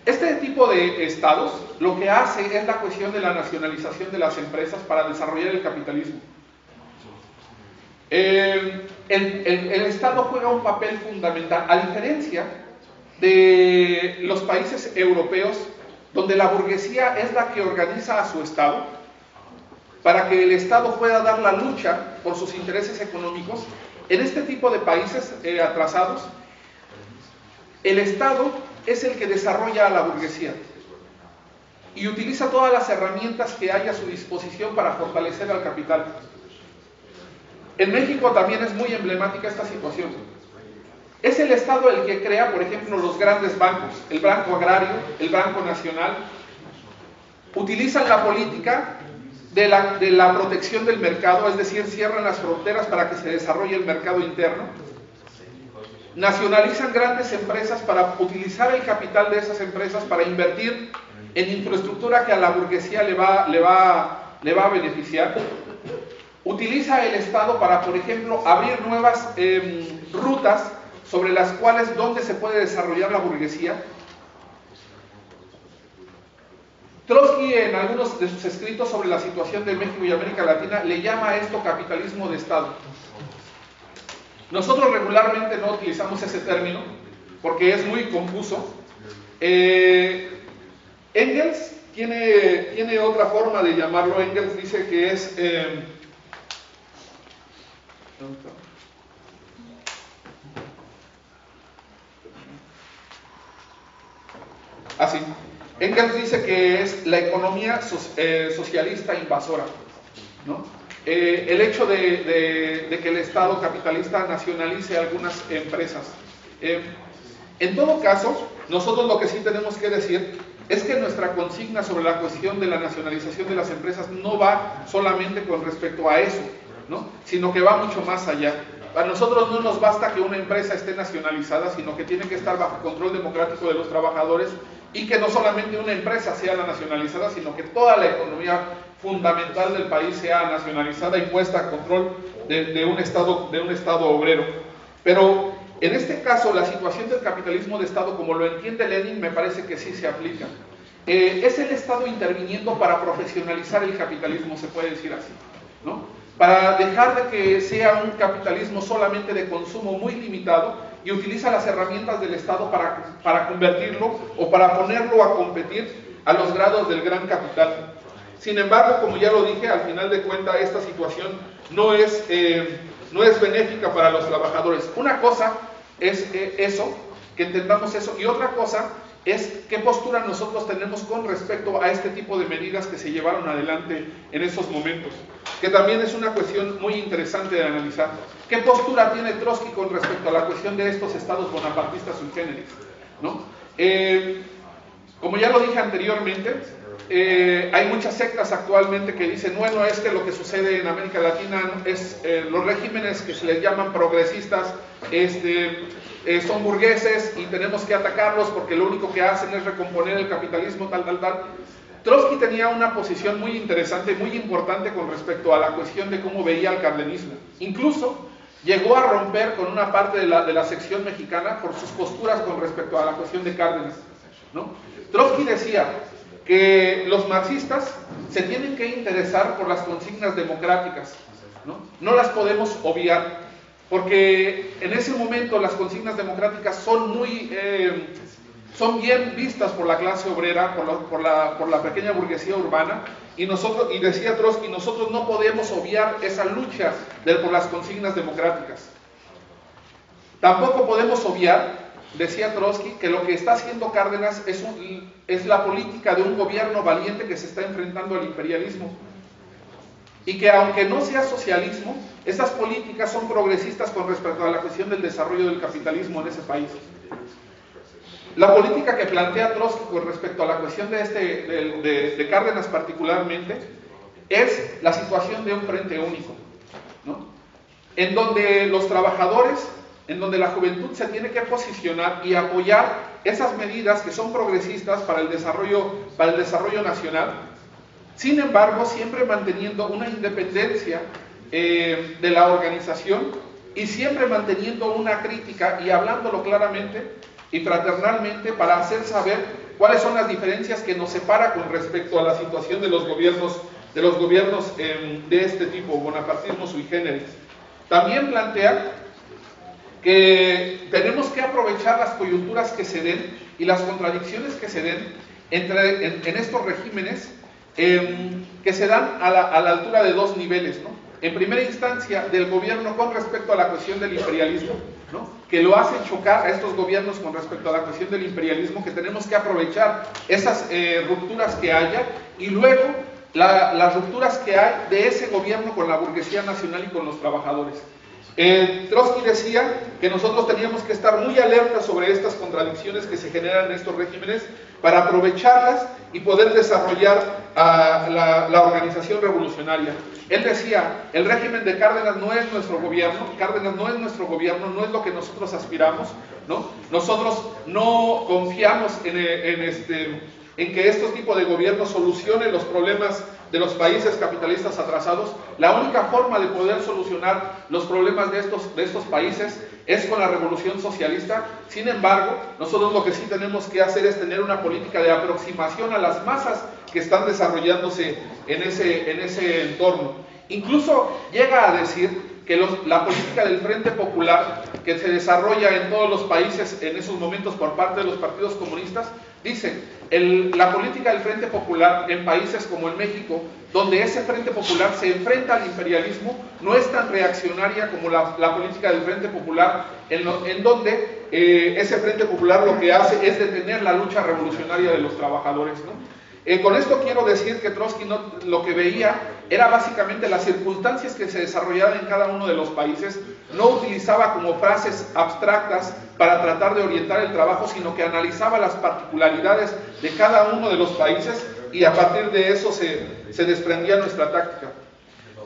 Este tipo de estados lo que hace es la cuestión de la nacionalización de las empresas para desarrollar el capitalismo. El Estado juega un papel fundamental, a diferencia de los países europeos, donde la burguesía es la que organiza a su Estado, para que el Estado pueda dar la lucha por sus intereses económicos. En este tipo de países atrasados, el Estado es el que desarrolla a la burguesía y utiliza todas las herramientas que hay a su disposición para fortalecer al capital. En México también es muy emblemática esta situación. Es el Estado el que crea, por ejemplo, los grandes bancos, el Banco Agrario, el Banco Nacional. Utilizan la política de la protección del mercado, es decir, cierran las fronteras para que se desarrolle el mercado interno, nacionalizan grandes empresas para utilizar el capital de esas empresas para invertir en infraestructura que a la burguesía le va a beneficiar, utiliza el Estado para, por ejemplo, abrir nuevas rutas sobre las cuales donde se puede desarrollar la burguesía. Trotsky, en algunos de sus escritos sobre la situación de México y América Latina, le llama a esto capitalismo de Estado. Nosotros regularmente no utilizamos ese término porque es muy confuso. Engels tiene otra forma de llamarlo. Engels dice que es... así. Engels dice que es la economía socialista invasora, ¿no? El hecho de que el Estado capitalista nacionalice algunas empresas. En todo caso, nosotros lo que sí tenemos que decir es que nuestra consigna sobre la cuestión de la nacionalización de las empresas no va solamente con respecto a eso, ¿no? Sino que va mucho más allá. A nosotros no nos basta que una empresa esté nacionalizada, sino que tiene que estar bajo control democrático de los trabajadores, y que no solamente una empresa sea la nacionalizada, sino que toda la economía fundamental del país sea nacionalizada y puesta a control de un Estado obrero. Pero en este caso, la situación del capitalismo de Estado, como lo entiende Lenin, me parece que sí se aplica. Es el Estado interviniendo para profesionalizar el capitalismo, se puede decir así, ¿no? Para dejar de que sea un capitalismo solamente de consumo muy limitado, y utiliza las herramientas del Estado para convertirlo o para ponerlo a competir a los grados del gran capital. Sin embargo, como ya lo dije, al final de cuentas esta situación no es benéfica para los trabajadores. Una cosa es eso, que entendamos eso, y otra cosa es qué postura nosotros tenemos con respecto a este tipo de medidas que se llevaron adelante en esos momentos, que también es una cuestión muy interesante de analizar. ¿Qué postura tiene Trotsky con respecto a la cuestión de estos estados bonapartistas sui generis, ¿no? Como ya lo dije anteriormente, hay muchas sectas actualmente que dicen, bueno, es que lo que sucede en América Latina es los regímenes que se les llaman progresistas, son burgueses y tenemos que atacarlos porque lo único que hacen es recomponer el capitalismo, tal. Trotsky tenía una posición muy interesante, muy importante con respecto a la cuestión de cómo veía el cardenismo. Incluso llegó a romper con una parte de la sección mexicana por sus posturas con respecto a la cuestión de Cárdenas, ¿no? Trotsky decía que los marxistas se tienen que interesar por las consignas democráticas, no las podemos obviar, porque en ese momento las consignas democráticas son bien vistas por la clase obrera, por la pequeña burguesía urbana, y decía Trotsky, nosotros no podemos obviar esa lucha por las consignas democráticas. Tampoco podemos obviar, decía Trotsky, que lo que está haciendo Cárdenas es la política de un gobierno valiente que se está enfrentando al imperialismo. Y que aunque no sea socialismo, esas políticas son progresistas con respecto a la cuestión del desarrollo del capitalismo en ese país. La política que plantea Trotsky con respecto a la cuestión de Cárdenas particularmente es la situación de un frente único, ¿no? En donde los trabajadores, en donde la juventud se tiene que posicionar y apoyar esas medidas que son progresistas para el desarrollo nacional, sin embargo siempre manteniendo una independencia de la organización y siempre manteniendo una crítica y hablándolo claramente y fraternalmente para hacer saber cuáles son las diferencias que nos separa con respecto a la situación de los gobiernos de este tipo, bonapartismo sui generis. También plantea que tenemos que aprovechar las coyunturas que se den y las contradicciones que se den en estos regímenes que se dan a la altura de dos niveles, ¿no? En primera instancia, del gobierno con respecto a la cuestión del imperialismo, ¿no? Que lo hace chocar a estos gobiernos con respecto a la cuestión del imperialismo, que tenemos que aprovechar esas rupturas que haya, y luego las rupturas que hay de ese gobierno con la burguesía nacional y con los trabajadores. Trotsky decía que nosotros teníamos que estar muy alertas sobre estas contradicciones que se generan en estos regímenes para aprovecharlas y poder desarrollar la organización revolucionaria. Él decía, el régimen de Cárdenas no es nuestro gobierno, no es lo que nosotros aspiramos, ¿no? Nosotros no confiamos en que estos tipos de gobiernos solucionen los problemas de los países capitalistas atrasados. La única forma de poder solucionar los problemas de estos países es con la revolución socialista. Sin embargo, nosotros lo que sí tenemos que hacer es tener una política de aproximación a las masas que están desarrollándose en ese entorno. Incluso llega a decir que la política del Frente Popular, que se desarrolla en todos los países en esos momentos por parte de los partidos comunistas, dice, la política del Frente Popular en países como en México, donde ese Frente Popular se enfrenta al imperialismo, no es tan reaccionaria como la política del Frente Popular, en donde ese Frente Popular lo que hace es detener la lucha revolucionaria de los trabajadores, ¿no? Con esto quiero decir que Trotsky lo que veía era básicamente las circunstancias que se desarrollaban en cada uno de los países. No utilizaba como frases abstractas para tratar de orientar el trabajo, sino que analizaba las particularidades de cada uno de los países y a partir de eso se desprendía nuestra táctica.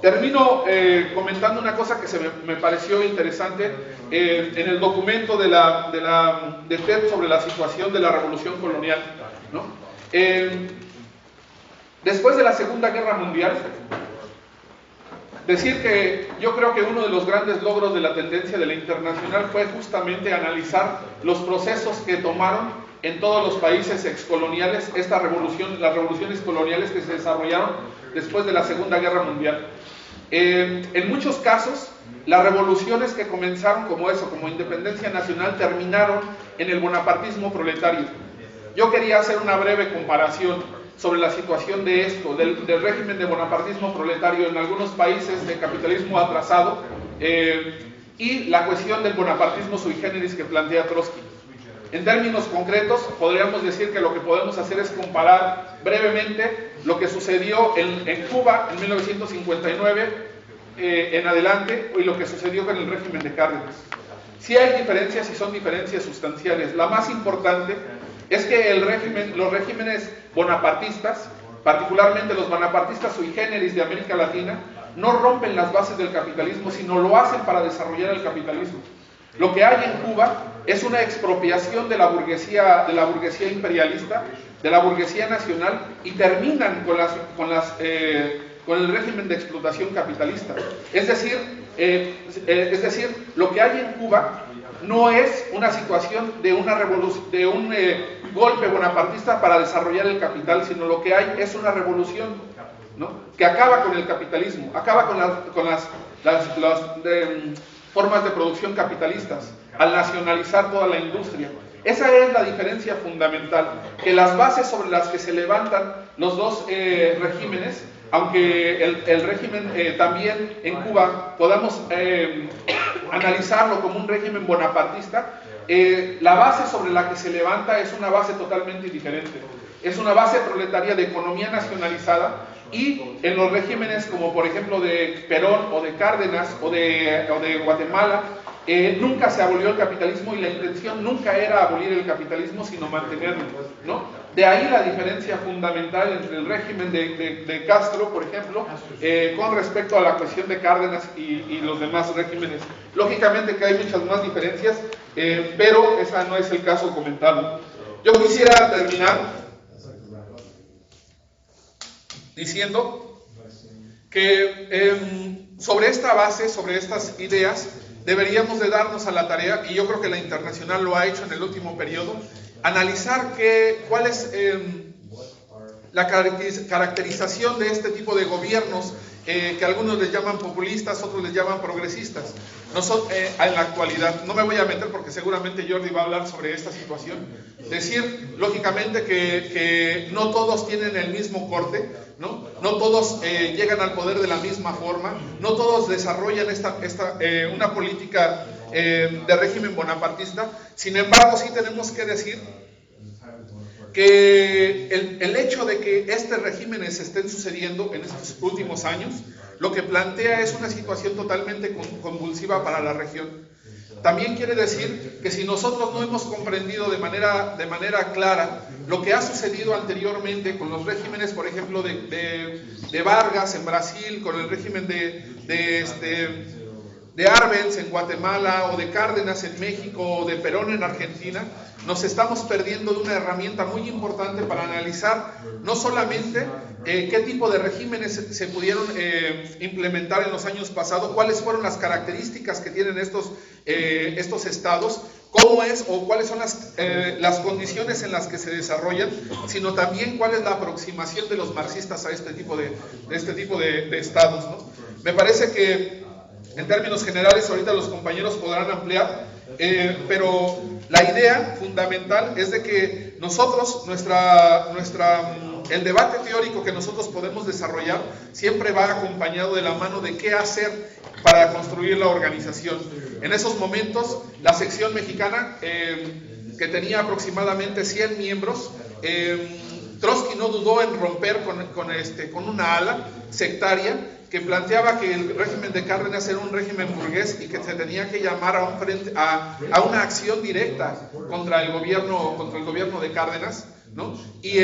Termino comentando una cosa que me pareció interesante en el documento de TED sobre la situación de la revolución colonial, ¿no? Después de la Segunda Guerra Mundial, decir que yo creo que uno de los grandes logros de la tendencia de la internacional fue justamente analizar los procesos que tomaron en todos los países excoloniales las revoluciones coloniales que se desarrollaron después de la Segunda Guerra Mundial. En muchos casos, las revoluciones que comenzaron como independencia nacional, terminaron en el bonapartismo proletario. Yo quería hacer una breve comparación sobre la situación de esto, del régimen de bonapartismo proletario en algunos países de capitalismo atrasado y la cuestión del bonapartismo sui generis que plantea Trotsky. En términos concretos, podríamos decir que lo que podemos hacer es comparar brevemente lo que sucedió en Cuba en 1959 en adelante y lo que sucedió con el régimen de Cárdenas. Sí hay diferencias y son diferencias sustanciales. La más importante es que los regímenes bonapartistas, particularmente los bonapartistas sui generis de América Latina, no rompen las bases del capitalismo, sino lo hacen para desarrollar el capitalismo. Lo que hay en Cuba es una expropiación de la burguesía imperialista, de la burguesía nacional, y terminan con el régimen de explotación capitalista. Es decir, lo que hay en Cuba no es una situación de un golpe bonapartista para desarrollar el capital, sino lo que hay es una revolución, ¿no?, que acaba con el capitalismo, acaba con las formas de producción capitalistas, al nacionalizar toda la industria. Esa es la diferencia fundamental, que las bases sobre las que se levantan los dos regímenes, aunque el régimen también en Cuba podamos analizarlo como un régimen bonapartista, la base sobre la que se levanta es una base totalmente diferente. Es una base proletaria de economía nacionalizada, y en los regímenes como por ejemplo de Perón o de Cárdenas o de Guatemala, nunca se abolió el capitalismo y la intención nunca era abolir el capitalismo, sino mantenerlo, ¿no? De ahí la diferencia fundamental entre el régimen de Castro, por ejemplo, con respecto a la cuestión de Cárdenas y los demás regímenes. Lógicamente que hay muchas más diferencias, pero esa no es el caso comentarlo. Yo quisiera terminar diciendo que sobre esta base, sobre estas ideas, deberíamos de darnos a la tarea, y yo creo que la Internacional lo ha hecho en el último periodo, analizar cuál es la caracterización de este tipo de gobiernos, que algunos les llaman populistas, otros les llaman progresistas. En la actualidad, no me voy a meter porque seguramente Jordi va a hablar sobre esta situación, decir lógicamente que no todos tienen el mismo corte, no todos llegan al poder de la misma forma, no todos desarrollan una política de régimen bonapartista. Sin embargo, sí tenemos que decir que el hecho de que estos regímenes estén sucediendo en estos últimos años, lo que plantea es una situación totalmente convulsiva para la región. También quiere decir que si nosotros no hemos comprendido de manera clara lo que ha sucedido anteriormente con los regímenes, por ejemplo, de Vargas en Brasil, con el régimen de Arbenz en Guatemala, o de Cárdenas en México, o de Perón en Argentina, nos estamos perdiendo de una herramienta muy importante para analizar no solamente qué tipo de regímenes se pudieron implementar en los años pasados, cuáles fueron las características que tienen estos estados, cómo es o cuáles son las condiciones en las que se desarrollan, sino también cuál es la aproximación de los marxistas a este tipo de estados, ¿no? Me parece que en términos generales, ahorita los compañeros podrán ampliar, pero la idea fundamental es de que nosotros, el debate teórico que nosotros podemos desarrollar siempre va acompañado de la mano de qué hacer para construir la organización. En esos momentos, la sección mexicana, que tenía aproximadamente 100 miembros, Trotsky no dudó en romper con una ala sectaria que planteaba que el régimen de Cárdenas era un régimen burgués y que se tenía que llamar a una acción directa contra el gobierno de Cárdenas, ¿no? Y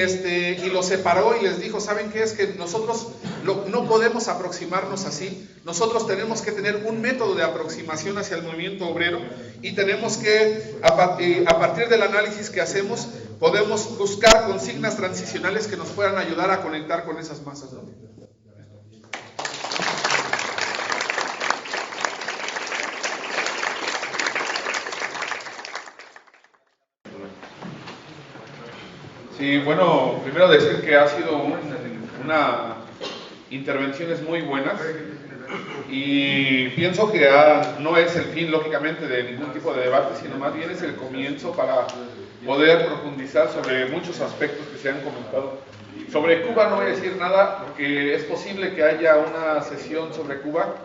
lo separó y les dijo, ¿saben qué? Es que nosotros no podemos aproximarnos así, nosotros tenemos que tener un método de aproximación hacia el movimiento obrero y tenemos que, a partir del análisis que hacemos, podemos buscar consignas transicionales que nos puedan ayudar a conectar con esas masas, ¿no? Sí, bueno, primero decir que ha sido una intervenciones muy buenas y pienso que no es el fin, lógicamente, de ningún tipo de debate, sino más bien es el comienzo para poder profundizar sobre muchos aspectos que se han comentado. Sobre Cuba no voy a decir nada porque es posible que haya una sesión sobre Cuba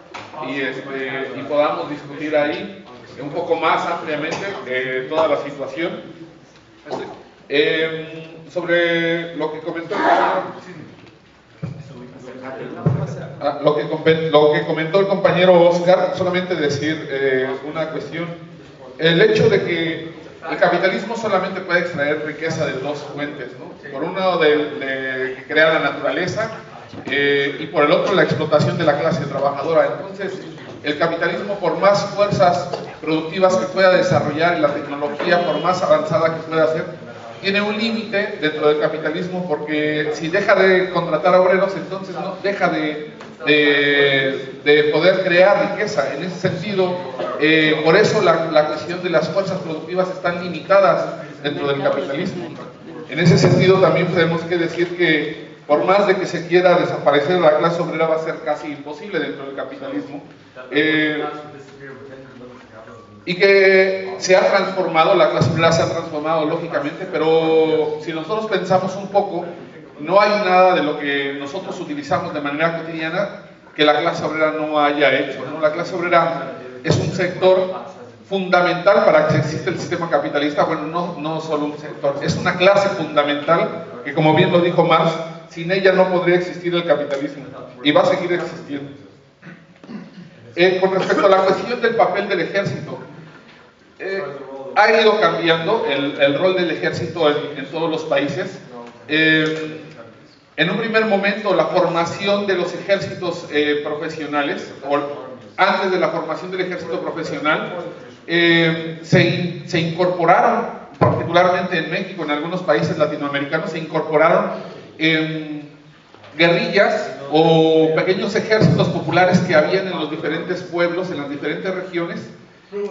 y podamos discutir ahí un poco más ampliamente toda la situación. Sobre lo que comentó el compañero Oscar, solamente decir una cuestión. El hecho de que el capitalismo solamente puede extraer riqueza de dos fuentes, ¿no? Por un lado que crea la naturaleza y por el otro la explotación de la clase trabajadora. Entonces el capitalismo, por más fuerzas productivas que pueda desarrollar y la tecnología por más avanzada que pueda hacer, tiene un límite dentro del capitalismo, porque si deja de contratar obreros, entonces no deja de poder crear riqueza. En ese sentido, por eso la cuestión de las fuerzas productivas están limitadas dentro del capitalismo. En ese sentido también tenemos que decir que por más de que se quiera desaparecer la clase obrera, va a ser casi imposible dentro del capitalismo. Y que se ha transformado, la clase obrera se ha transformado lógicamente, pero si nosotros pensamos un poco, no hay nada de lo que nosotros utilizamos de manera cotidiana que la clase obrera no haya hecho, ¿no? La clase obrera es un sector fundamental para que exista el sistema capitalista. Bueno, no solo un sector, es una clase fundamental que, como bien lo dijo Marx, sin ella no podría existir el capitalismo y va a seguir existiendo. Con respecto a la cuestión del papel del ejército, ha ido cambiando el rol del ejército en todos los países. En un primer momento, la formación de los ejércitos profesionales, o antes de la formación del ejército profesional, se incorporaron, particularmente en México, en algunos países latinoamericanos, se incorporaron guerrillas o pequeños ejércitos populares que habían en los diferentes pueblos, en las diferentes regiones,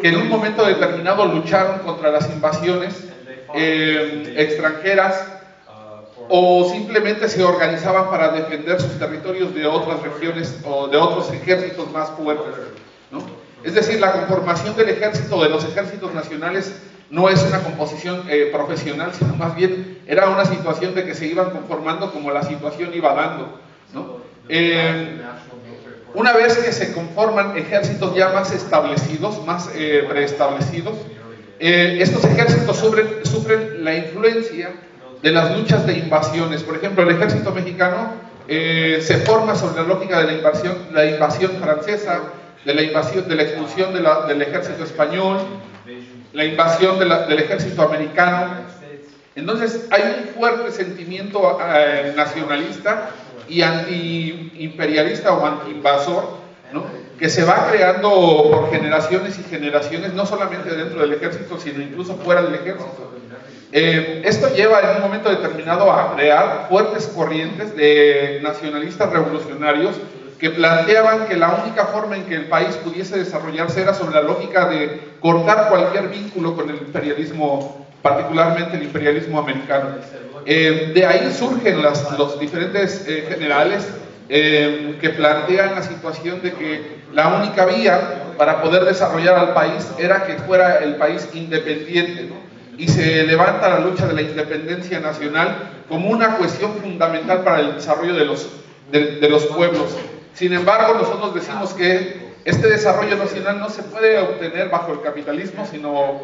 que en un momento determinado lucharon contra las invasiones extranjeras o simplemente se organizaban para defender sus territorios de otras regiones o de otros ejércitos más fuertes, ¿no? Es decir, la conformación del ejército, de los ejércitos nacionales, no es una composición profesional, sino más bien era una situación de que se iban conformando como la situación iba dando, ¿no? Una vez que se conforman ejércitos ya más establecidos, más preestablecidos, estos ejércitos sufren la influencia de las luchas de invasiones. Por ejemplo, el ejército mexicano se forma sobre la lógica de la invasión francesa, de la expulsión del ejército español, la invasión del ejército americano. Entonces hay un fuerte sentimiento nacionalista y anti-imperialista o anti-invasor, ¿no?, que se va creando por generaciones y generaciones, no solamente dentro del ejército, sino incluso fuera del ejército. Esto lleva en un momento determinado a crear fuertes corrientes de nacionalistas revolucionarios que planteaban que la única forma en que el país pudiese desarrollarse era sobre la lógica de cortar cualquier vínculo con el imperialismo, particularmente el imperialismo americano. De ahí surgen los diferentes generales que plantean la situación de que la única vía para poder desarrollar al país era que fuera el país independiente, ¿no? Y se levanta la lucha de la independencia nacional como una cuestión fundamental para el desarrollo de los pueblos. Sin embargo, nosotros decimos que este desarrollo nacional no se puede obtener bajo el capitalismo, sino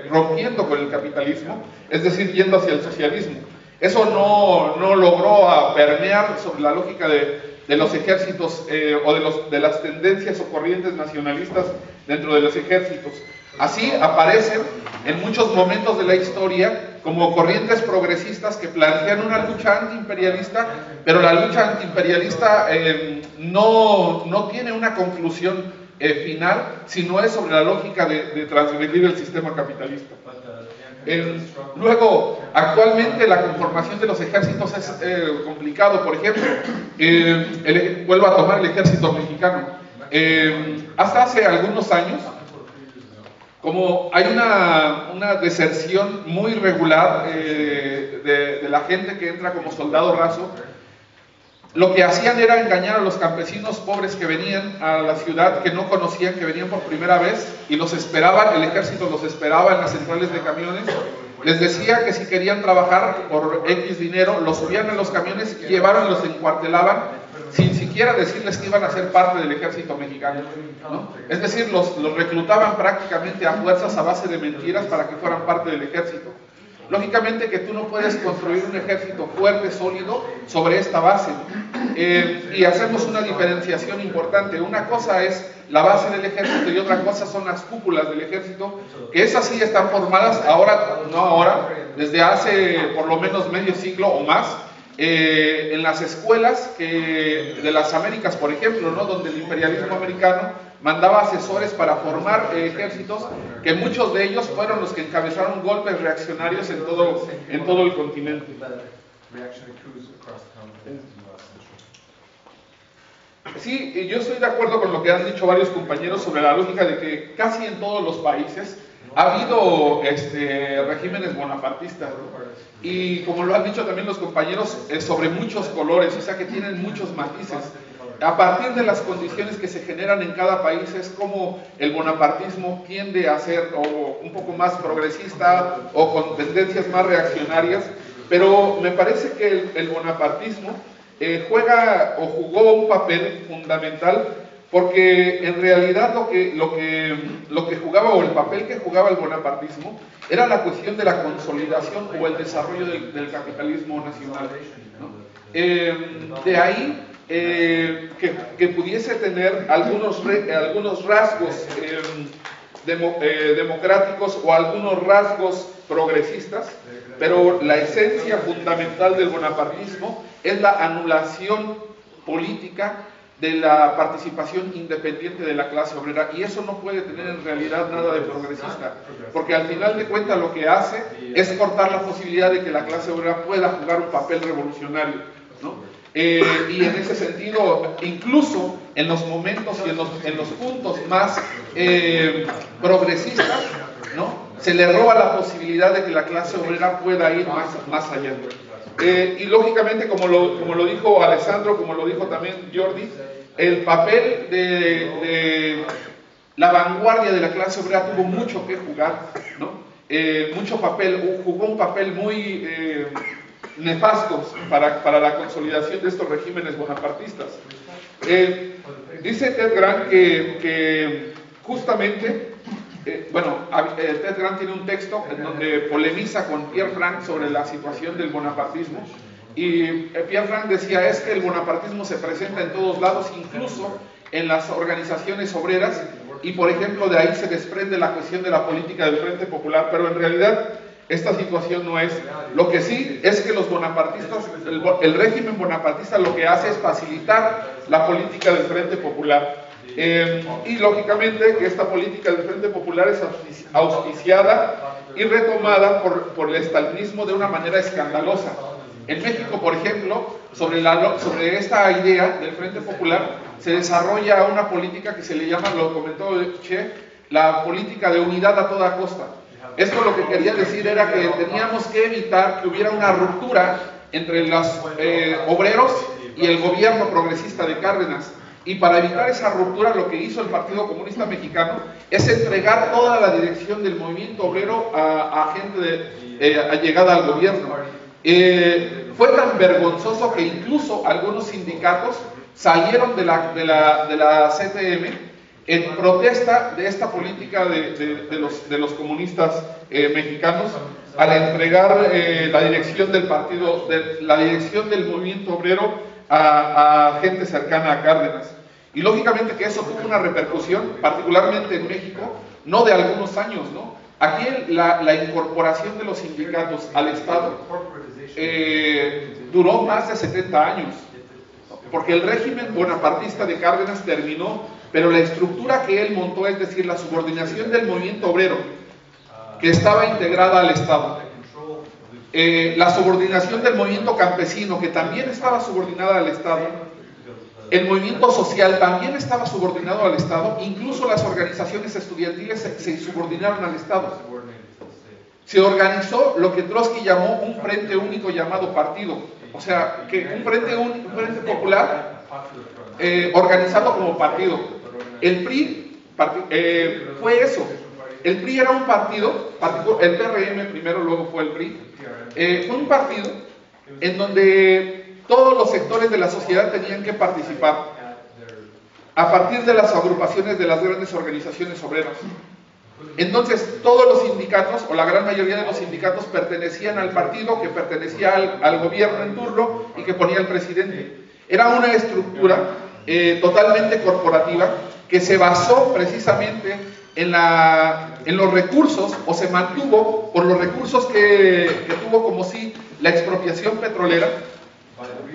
rompiendo con el capitalismo, es decir, yendo hacia el socialismo. Eso no logró permear sobre la lógica de los ejércitos o de las tendencias o corrientes nacionalistas dentro de los ejércitos. Así aparecen en muchos momentos de la historia como corrientes progresistas que plantean una lucha antiimperialista, pero la lucha antiimperialista no tiene una conclusión final, sino es sobre la lógica de transgredir el sistema capitalista. Luego, actualmente la conformación de los ejércitos es complicado. Por ejemplo, vuelvo a tomar el ejército mexicano. Hasta hace algunos años, como hay una deserción muy regular de la gente que entra como soldado raso, lo que hacían era engañar a los campesinos pobres que venían a la ciudad, que no conocían, que venían por primera vez, y los esperaban, el ejército los esperaba en las centrales de camiones, les decía que si querían trabajar por X dinero, los subían a los camiones, llevaban, los encuartelaban, sin siquiera decirles que iban a ser parte del ejército mexicano, ¿no? Es decir, los reclutaban prácticamente a fuerzas a base de mentiras para que fueran parte del ejército. Lógicamente que tú no puedes construir un ejército fuerte, sólido, sobre esta base. Y hacemos una diferenciación importante. Una cosa es la base del ejército y otra cosa son las cúpulas del ejército, que esas sí están formadas desde hace por lo menos medio siglo o más, en las escuelas de las Américas, por ejemplo, ¿no?, donde el imperialismo americano mandaba asesores para formar ejércitos, que muchos de ellos fueron los que encabezaron golpes reaccionarios en todo el continente. Sí, yo estoy de acuerdo con lo que han dicho varios compañeros sobre la lógica de que casi en todos los países ha habido regímenes bonapartistas, ¿no? Y como lo han dicho también los compañeros, sobre muchos colores, o sea que tienen muchos matices. A partir de las condiciones que se generan en cada país es como el bonapartismo tiende a ser o un poco más progresista o con tendencias más reaccionarias, pero me parece que el bonapartismo juega o jugó un papel fundamental, porque en realidad lo que jugaba, o el papel que jugaba el bonapartismo, era la cuestión de la consolidación o el desarrollo del capitalismo nacional, ¿no? De ahí que pudiese tener algunos rasgos democráticos o algunos rasgos progresistas, pero la esencia fundamental del bonapartismo es la anulación política de la participación independiente de la clase obrera, y eso no puede tener en realidad nada de progresista, porque al final de cuentas lo que hace es cortar la posibilidad de que la clase obrera pueda jugar un papel revolucionario, ¿no? Y en ese sentido, incluso en los momentos y en los puntos más progresistas, ¿no?, se le roba la posibilidad de que la clase obrera pueda ir más allá. Y lógicamente, como lo dijo Alessandro, como lo dijo también Jordi, el papel de la vanguardia de la clase obrera tuvo mucho que jugar, ¿no? Jugó un papel muy nefasto para la consolidación de estos regímenes bonapartistas. Dice Ted Grant que justamente Ted Grant tiene un texto en donde polemiza con Pierre Frank sobre la situación del bonapartismo, y Pierre Frank decía es que el bonapartismo se presenta en todos lados, incluso en las organizaciones obreras, y por ejemplo de ahí se desprende la cuestión de la política del Frente Popular, pero en realidad esta situación no es. Lo que sí es que los bonapartistas, el régimen bonapartista lo que hace es facilitar la política del Frente Popular. Y lógicamente que esta política del Frente Popular es auspiciada y retomada por el estalinismo de una manera escandalosa. En México, por ejemplo, sobre esta idea del Frente Popular se desarrolla una política que se le llama, lo comentó Che, la política de unidad a toda costa. Esto lo que quería decir era que teníamos que evitar que hubiera una ruptura entre los obreros y el gobierno progresista de Cárdenas. Y para evitar esa ruptura, lo que hizo el Partido Comunista Mexicano es entregar toda la dirección del movimiento obrero a gente allegada al gobierno. Fue tan vergonzoso que incluso algunos sindicatos salieron de la CTM en protesta de esta política de los comunistas mexicanos al entregar la dirección del partido, la dirección del movimiento obrero a gente cercana a Cárdenas. Y lógicamente que eso tuvo una repercusión, particularmente en México, no de algunos años, ¿no? Aquí la incorporación de los sindicatos al Estado duró más de 70 años, porque el régimen bonapartista de Cárdenas terminó, pero la estructura que él montó, es decir, la subordinación del movimiento obrero, que estaba integrada al Estado, la subordinación del movimiento campesino, que también estaba subordinada al Estado, el movimiento social también estaba subordinado al Estado, incluso las organizaciones estudiantiles se subordinaron al Estado. Se organizó lo que Trotsky llamó un frente único llamado partido, o sea, que un frente popular organizado como partido. El PRI fue eso. El PRI era un partido, el PRM primero, luego fue el PRI, fue un partido en donde todos los sectores de la sociedad tenían que participar a partir de las agrupaciones de las grandes organizaciones obreras. Entonces todos los sindicatos, o la gran mayoría de los sindicatos, pertenecían al partido que pertenecía al gobierno en turno y que ponía el presidente. Era una estructura totalmente corporativa que se basó precisamente en los recursos, o se mantuvo por los recursos que tuvo como sí la expropiación petrolera,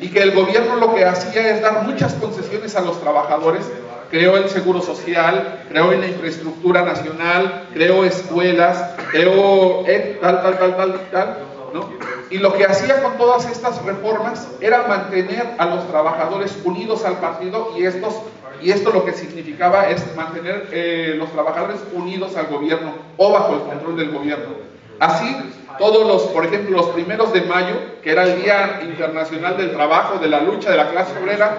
y que el gobierno lo que hacía es dar muchas concesiones a los trabajadores. Creó el seguro social, creó la infraestructura nacional, creó escuelas, creó tal, ¿no? Y lo que hacía con todas estas reformas era mantener a los trabajadores unidos al partido, y esto lo que significaba es mantener los trabajadores unidos al gobierno o bajo el control del gobierno. Así, por ejemplo, los 1 de mayo, que era el Día Internacional del Trabajo, de la lucha de la clase obrera,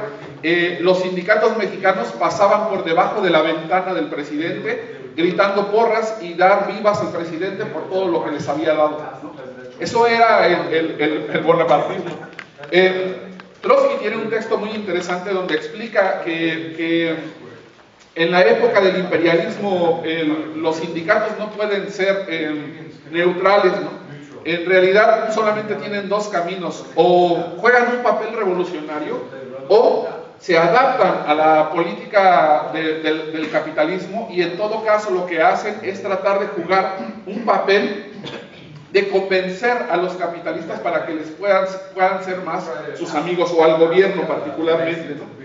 los sindicatos mexicanos pasaban por debajo de la ventana del presidente, gritando porras y dar vivas al presidente por todo lo que les había dado, ¿no? Eso era el bonapartismo. Trotsky tiene un texto muy interesante donde explica que en la época del imperialismo los sindicatos no pueden ser neutrales, ¿no? En realidad solamente tienen dos caminos: o juegan un papel revolucionario o se adaptan a la política del capitalismo, y en todo caso lo que hacen es tratar de jugar un papel de convencer a los capitalistas para que les puedan ser más sus amigos, o al gobierno particularmente, ¿no?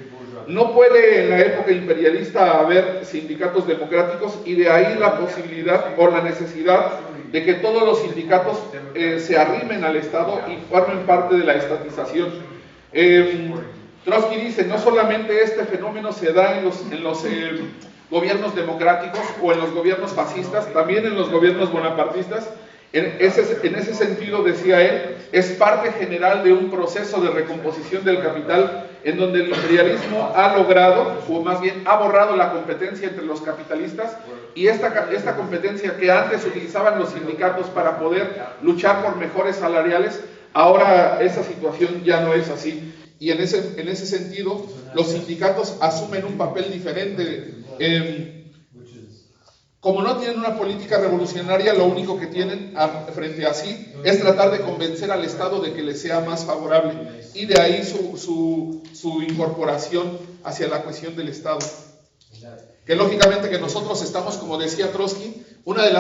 No puede en la época imperialista haber sindicatos democráticos, y de ahí la posibilidad o la necesidad de que todos los sindicatos se arrimen al Estado y formen parte de la estatización. Trotsky dice, no solamente este fenómeno se da en los gobiernos democráticos o en los gobiernos fascistas, también en los gobiernos bonapartistas. En ese sentido, decía él, es parte general de un proceso de recomposición del capital en donde el imperialismo ha logrado, o más bien ha borrado la competencia entre los capitalistas, y esta competencia que antes utilizaban los sindicatos para poder luchar por mejores salariales, ahora esa situación ya no es así. Y en ese sentido, los sindicatos asumen un papel diferente. Como no tienen una política revolucionaria, lo único que tienen frente a sí es tratar de convencer al Estado de que les sea más favorable, y de ahí su incorporación hacia la cuestión del Estado. Que lógicamente que nosotros estamos, como decía Trotsky, una de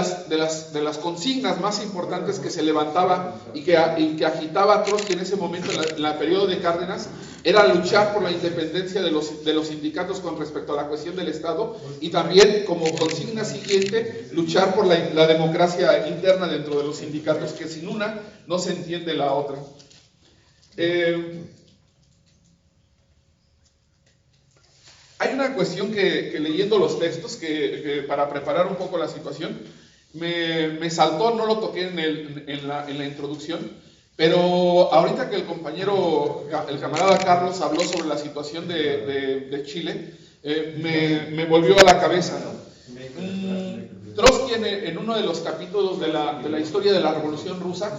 las consignas más importantes que se levantaba y que agitaba Trotsky en ese momento, en el periodo de Cárdenas, era luchar por la independencia de los sindicatos con respecto a la cuestión del Estado, y también como consigna siguiente, luchar por la democracia interna dentro de los sindicatos, que sin una no se entiende la otra. Hay una cuestión que leyendo los textos, que para preparar un poco la situación, me saltó, no lo toqué en la introducción, pero ahorita que el camarada Carlos habló sobre la situación de Chile, me volvió a la cabeza, ¿no? Trotsky en uno de los capítulos de la historia de la Revolución Rusa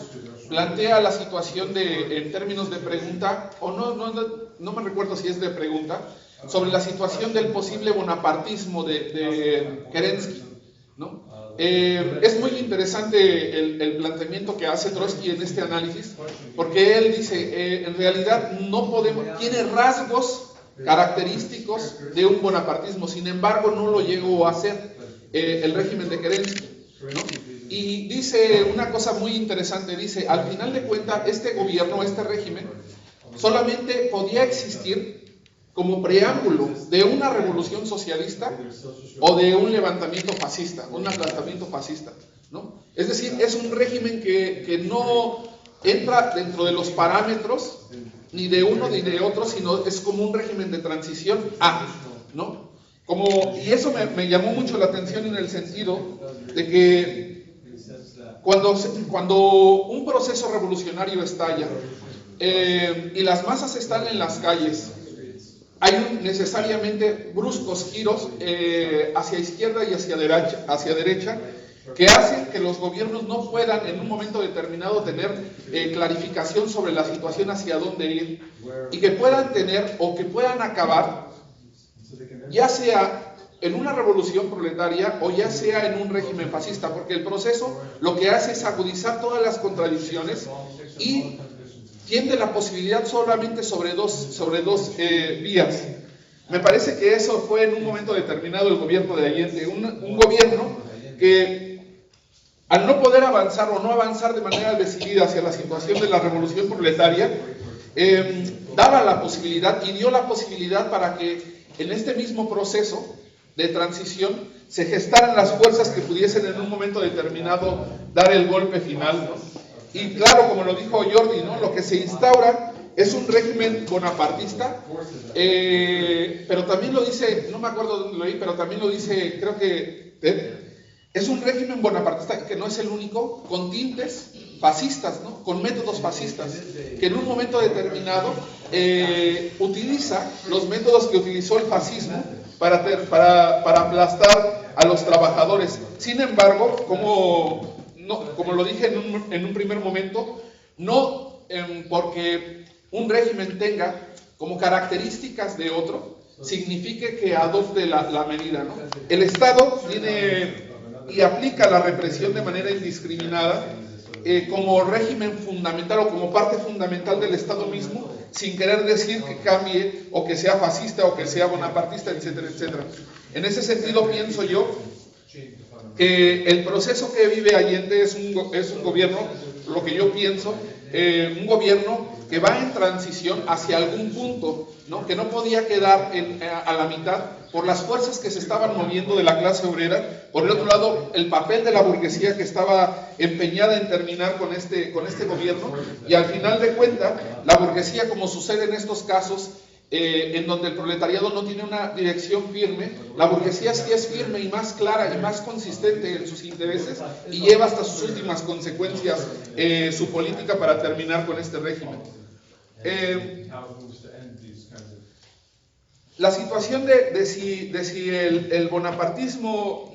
plantea la situación en términos de pregunta, o no me recuerdo si es de pregunta, sobre la situación del posible bonapartismo de Kerensky, ¿no? Es muy interesante el planteamiento que hace Trotsky en este análisis, porque él dice, en realidad tiene rasgos característicos de un bonapartismo, sin embargo no lo llegó a hacer el régimen de Kerensky, ¿no? Y dice una cosa muy interesante, dice, al final de cuentas este gobierno, este régimen, solamente podía existir como preámbulo de una revolución socialista o de un levantamiento fascista, ¿no? Es decir, es un régimen que no entra dentro de los parámetros ni de uno ni de otro, sino es como un régimen de transición ¿no? Y eso me llamó mucho la atención en el sentido de que cuando un proceso revolucionario estalla y las masas están en las calles, hay necesariamente bruscos giros hacia izquierda y hacia derecha que hacen que los gobiernos no puedan en un momento determinado tener clarificación sobre la situación hacia dónde ir, y que puedan tener o que puedan acabar ya sea en una revolución proletaria o ya sea en un régimen fascista, porque el proceso lo que hace es agudizar todas las contradicciones y tiende la posibilidad solamente sobre dos vías. Me parece que eso fue en un momento determinado el gobierno de Allende, un gobierno que al no poder avanzar o no avanzar de manera decidida hacia la situación de la revolución proletaria, daba la posibilidad y dio la posibilidad para que en este mismo proceso de transición se gestaran las fuerzas que pudiesen en un momento determinado dar el golpe final, ¿no? Y claro, como lo dijo Jordi, ¿no? Lo que se instaura es un régimen bonapartista, pero también lo dice, no me acuerdo dónde lo leí, pero también lo dice, creo que es un régimen bonapartista que no es el único, con tintes fascistas, ¿no? Con métodos fascistas, que en un momento determinado utiliza los métodos que utilizó el fascismo para aplastar a los trabajadores. Sin embargo, como lo dije en un primer momento, no porque un régimen tenga como características de otro, signifique que adopte la medida, ¿no? El Estado tiene y aplica la represión de manera indiscriminada como régimen fundamental o como parte fundamental del Estado mismo, sin querer decir que cambie o que sea fascista o que sea bonapartista, etcétera, etcétera. En ese sentido pienso yo que el proceso que vive Allende es un gobierno, lo que yo pienso, un gobierno que va en transición hacia algún punto, ¿no? Que no podía quedar a la mitad por las fuerzas que se estaban moviendo de la clase obrera. Por el otro lado, el papel de la burguesía que estaba empeñada en terminar con este gobierno, y al final de cuentas, la burguesía, como sucede en estos casos, en donde el proletariado no tiene una dirección firme, la burguesía sí es firme y más clara y más consistente en sus intereses y lleva hasta sus últimas consecuencias su política para terminar con este régimen. La situación de si el bonapartismo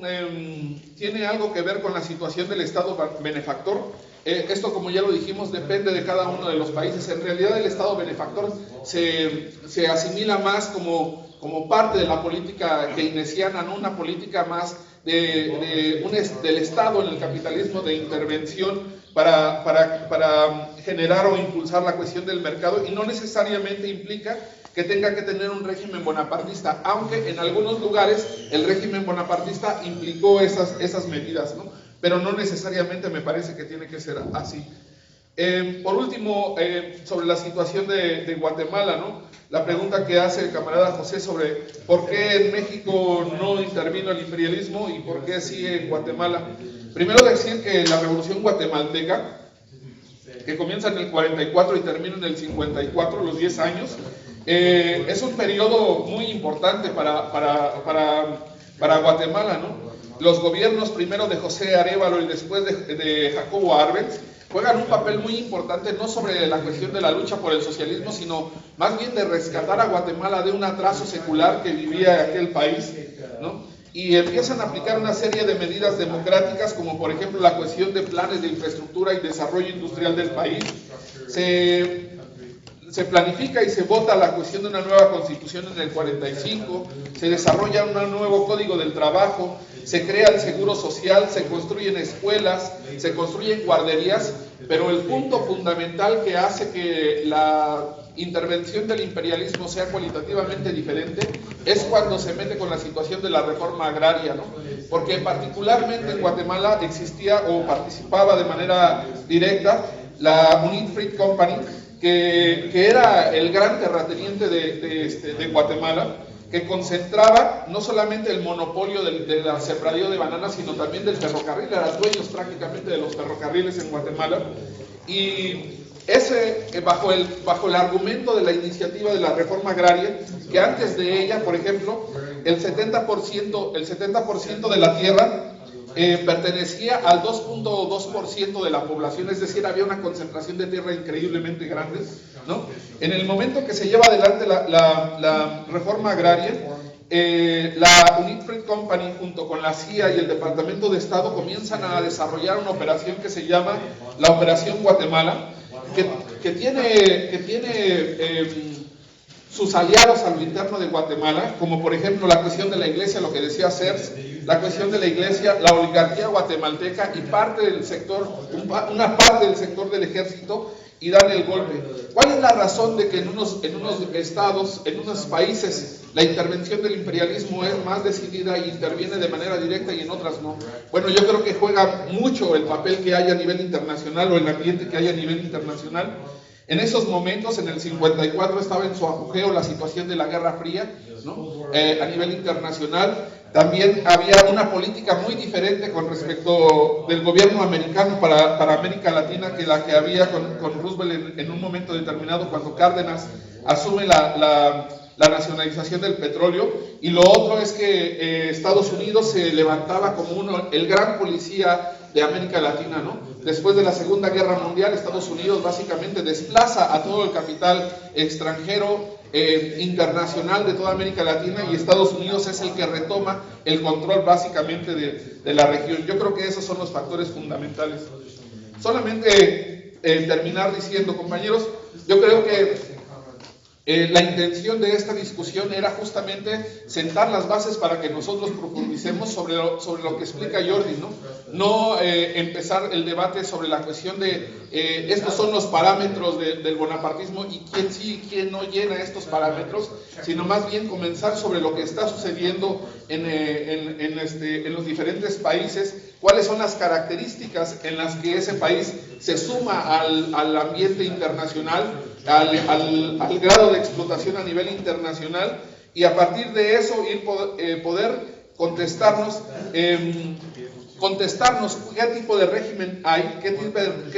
tiene algo que ver con la situación del Estado benefactor, esto, como ya lo dijimos, depende de cada uno de los países. En realidad el Estado benefactor se asimila más como parte de la política keynesiana, ¿no? Una política más del Estado en el capitalismo de intervención para generar o impulsar la cuestión del mercado, y no necesariamente implica que tenga que tener un régimen bonapartista, aunque en algunos lugares el régimen bonapartista implicó esas medidas, ¿no? Pero no necesariamente me parece que tiene que ser así. Por último, sobre la situación de Guatemala, ¿no? La pregunta que hace el camarada José sobre por qué en México no intervino el imperialismo y por qué sí en Guatemala. Primero decir que la revolución guatemalteca, que comienza en el 44 y termina en el 54, los 10 años, es un periodo muy importante para Guatemala, ¿no? Los gobiernos primero de José Arévalo y después de Jacobo Arbenz juegan un papel muy importante, no sobre la cuestión de la lucha por el socialismo, sino más bien de rescatar a Guatemala de un atraso secular que vivía aquel país, ¿no? Y empiezan a aplicar una serie de medidas democráticas, como por ejemplo la cuestión de planes de infraestructura y desarrollo industrial del país. Se planifica y se vota la cuestión de una nueva constitución en el 45, se desarrolla un nuevo código del trabajo, se crea el seguro social, se construyen escuelas, se construyen guarderías, pero el punto fundamental que hace que la intervención del imperialismo sea cualitativamente diferente es cuando se mete con la situación de la reforma agraria, ¿no? Porque particularmente en Guatemala existía o participaba de manera directa la Unit Fruit Company, que era el gran terrateniente de Guatemala, que concentraba no solamente el monopolio del sembradío de bananas, sino también del ferrocarril, eran dueños prácticamente de los ferrocarriles en Guatemala, y bajo el argumento de la iniciativa de la reforma agraria, que antes de ella, por ejemplo, el 70% de la tierra pertenecía al 2.2% de la población, es decir, había una concentración de tierra increíblemente grande, ¿no? En el momento que se lleva adelante la reforma agraria, la Unit Fruit Company junto con la CIA y el Departamento de Estado comienzan a desarrollar una operación que se llama la Operación Guatemala, que tiene sus aliados a lo interno de Guatemala, como por ejemplo la cuestión de la iglesia, lo que decía Cers, la cuestión de la iglesia, la oligarquía guatemalteca y parte del sector, una parte del sector del ejército, y dan el golpe. ¿Cuál es la razón de que en unos estados, en unos países, la intervención del imperialismo es más decidida e interviene de manera directa y en otras no? Bueno, yo creo que juega mucho el papel que hay a nivel internacional o el ambiente que hay a nivel internacional. En esos momentos, en el 54, estaba en su apogeo la situación de la Guerra Fría, ¿no? A nivel internacional. También había una política muy diferente con respecto del gobierno americano para América Latina que la que había con Roosevelt en un momento determinado, cuando Cárdenas asume la nacionalización del petróleo. Y lo otro es que Estados Unidos se levantaba como el gran policía de América Latina, ¿no? Después de la Segunda Guerra Mundial, Estados Unidos básicamente desplaza a todo el capital extranjero internacional de toda América Latina, y Estados Unidos es el que retoma el control básicamente de la región. Yo creo que esos son los factores fundamentales. Solamente terminar diciendo, compañeros, yo creo que la intención de esta discusión era justamente sentar las bases para que nosotros profundicemos sobre lo que explica Jordi, ¿no? No empezar el debate sobre la cuestión de estos son los parámetros del bonapartismo y quién sí y quién no llena estos parámetros, sino más bien comenzar sobre lo que está sucediendo en los diferentes países, cuáles son las características en las que ese país se suma al ambiente internacional, al grado de explotación a nivel internacional, y a partir de eso poder contestarnos qué tipo de régimen hay, qué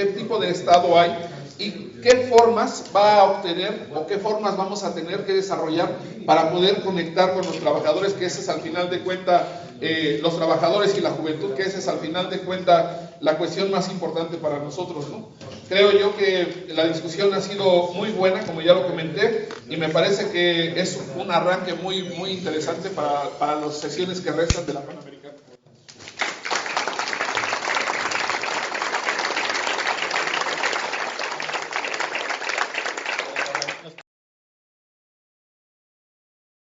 tipo de Estado hay y qué formas va a obtener o qué formas vamos a tener que desarrollar para poder conectar con los trabajadores, que ese es al final de cuenta los trabajadores y la juventud, que ese es al final de cuenta la cuestión más importante para nosotros, ¿no? Creo yo que la discusión ha sido muy buena, como ya lo comenté, y me parece que es un arranque muy, muy interesante para las sesiones que restan de la Panamericana.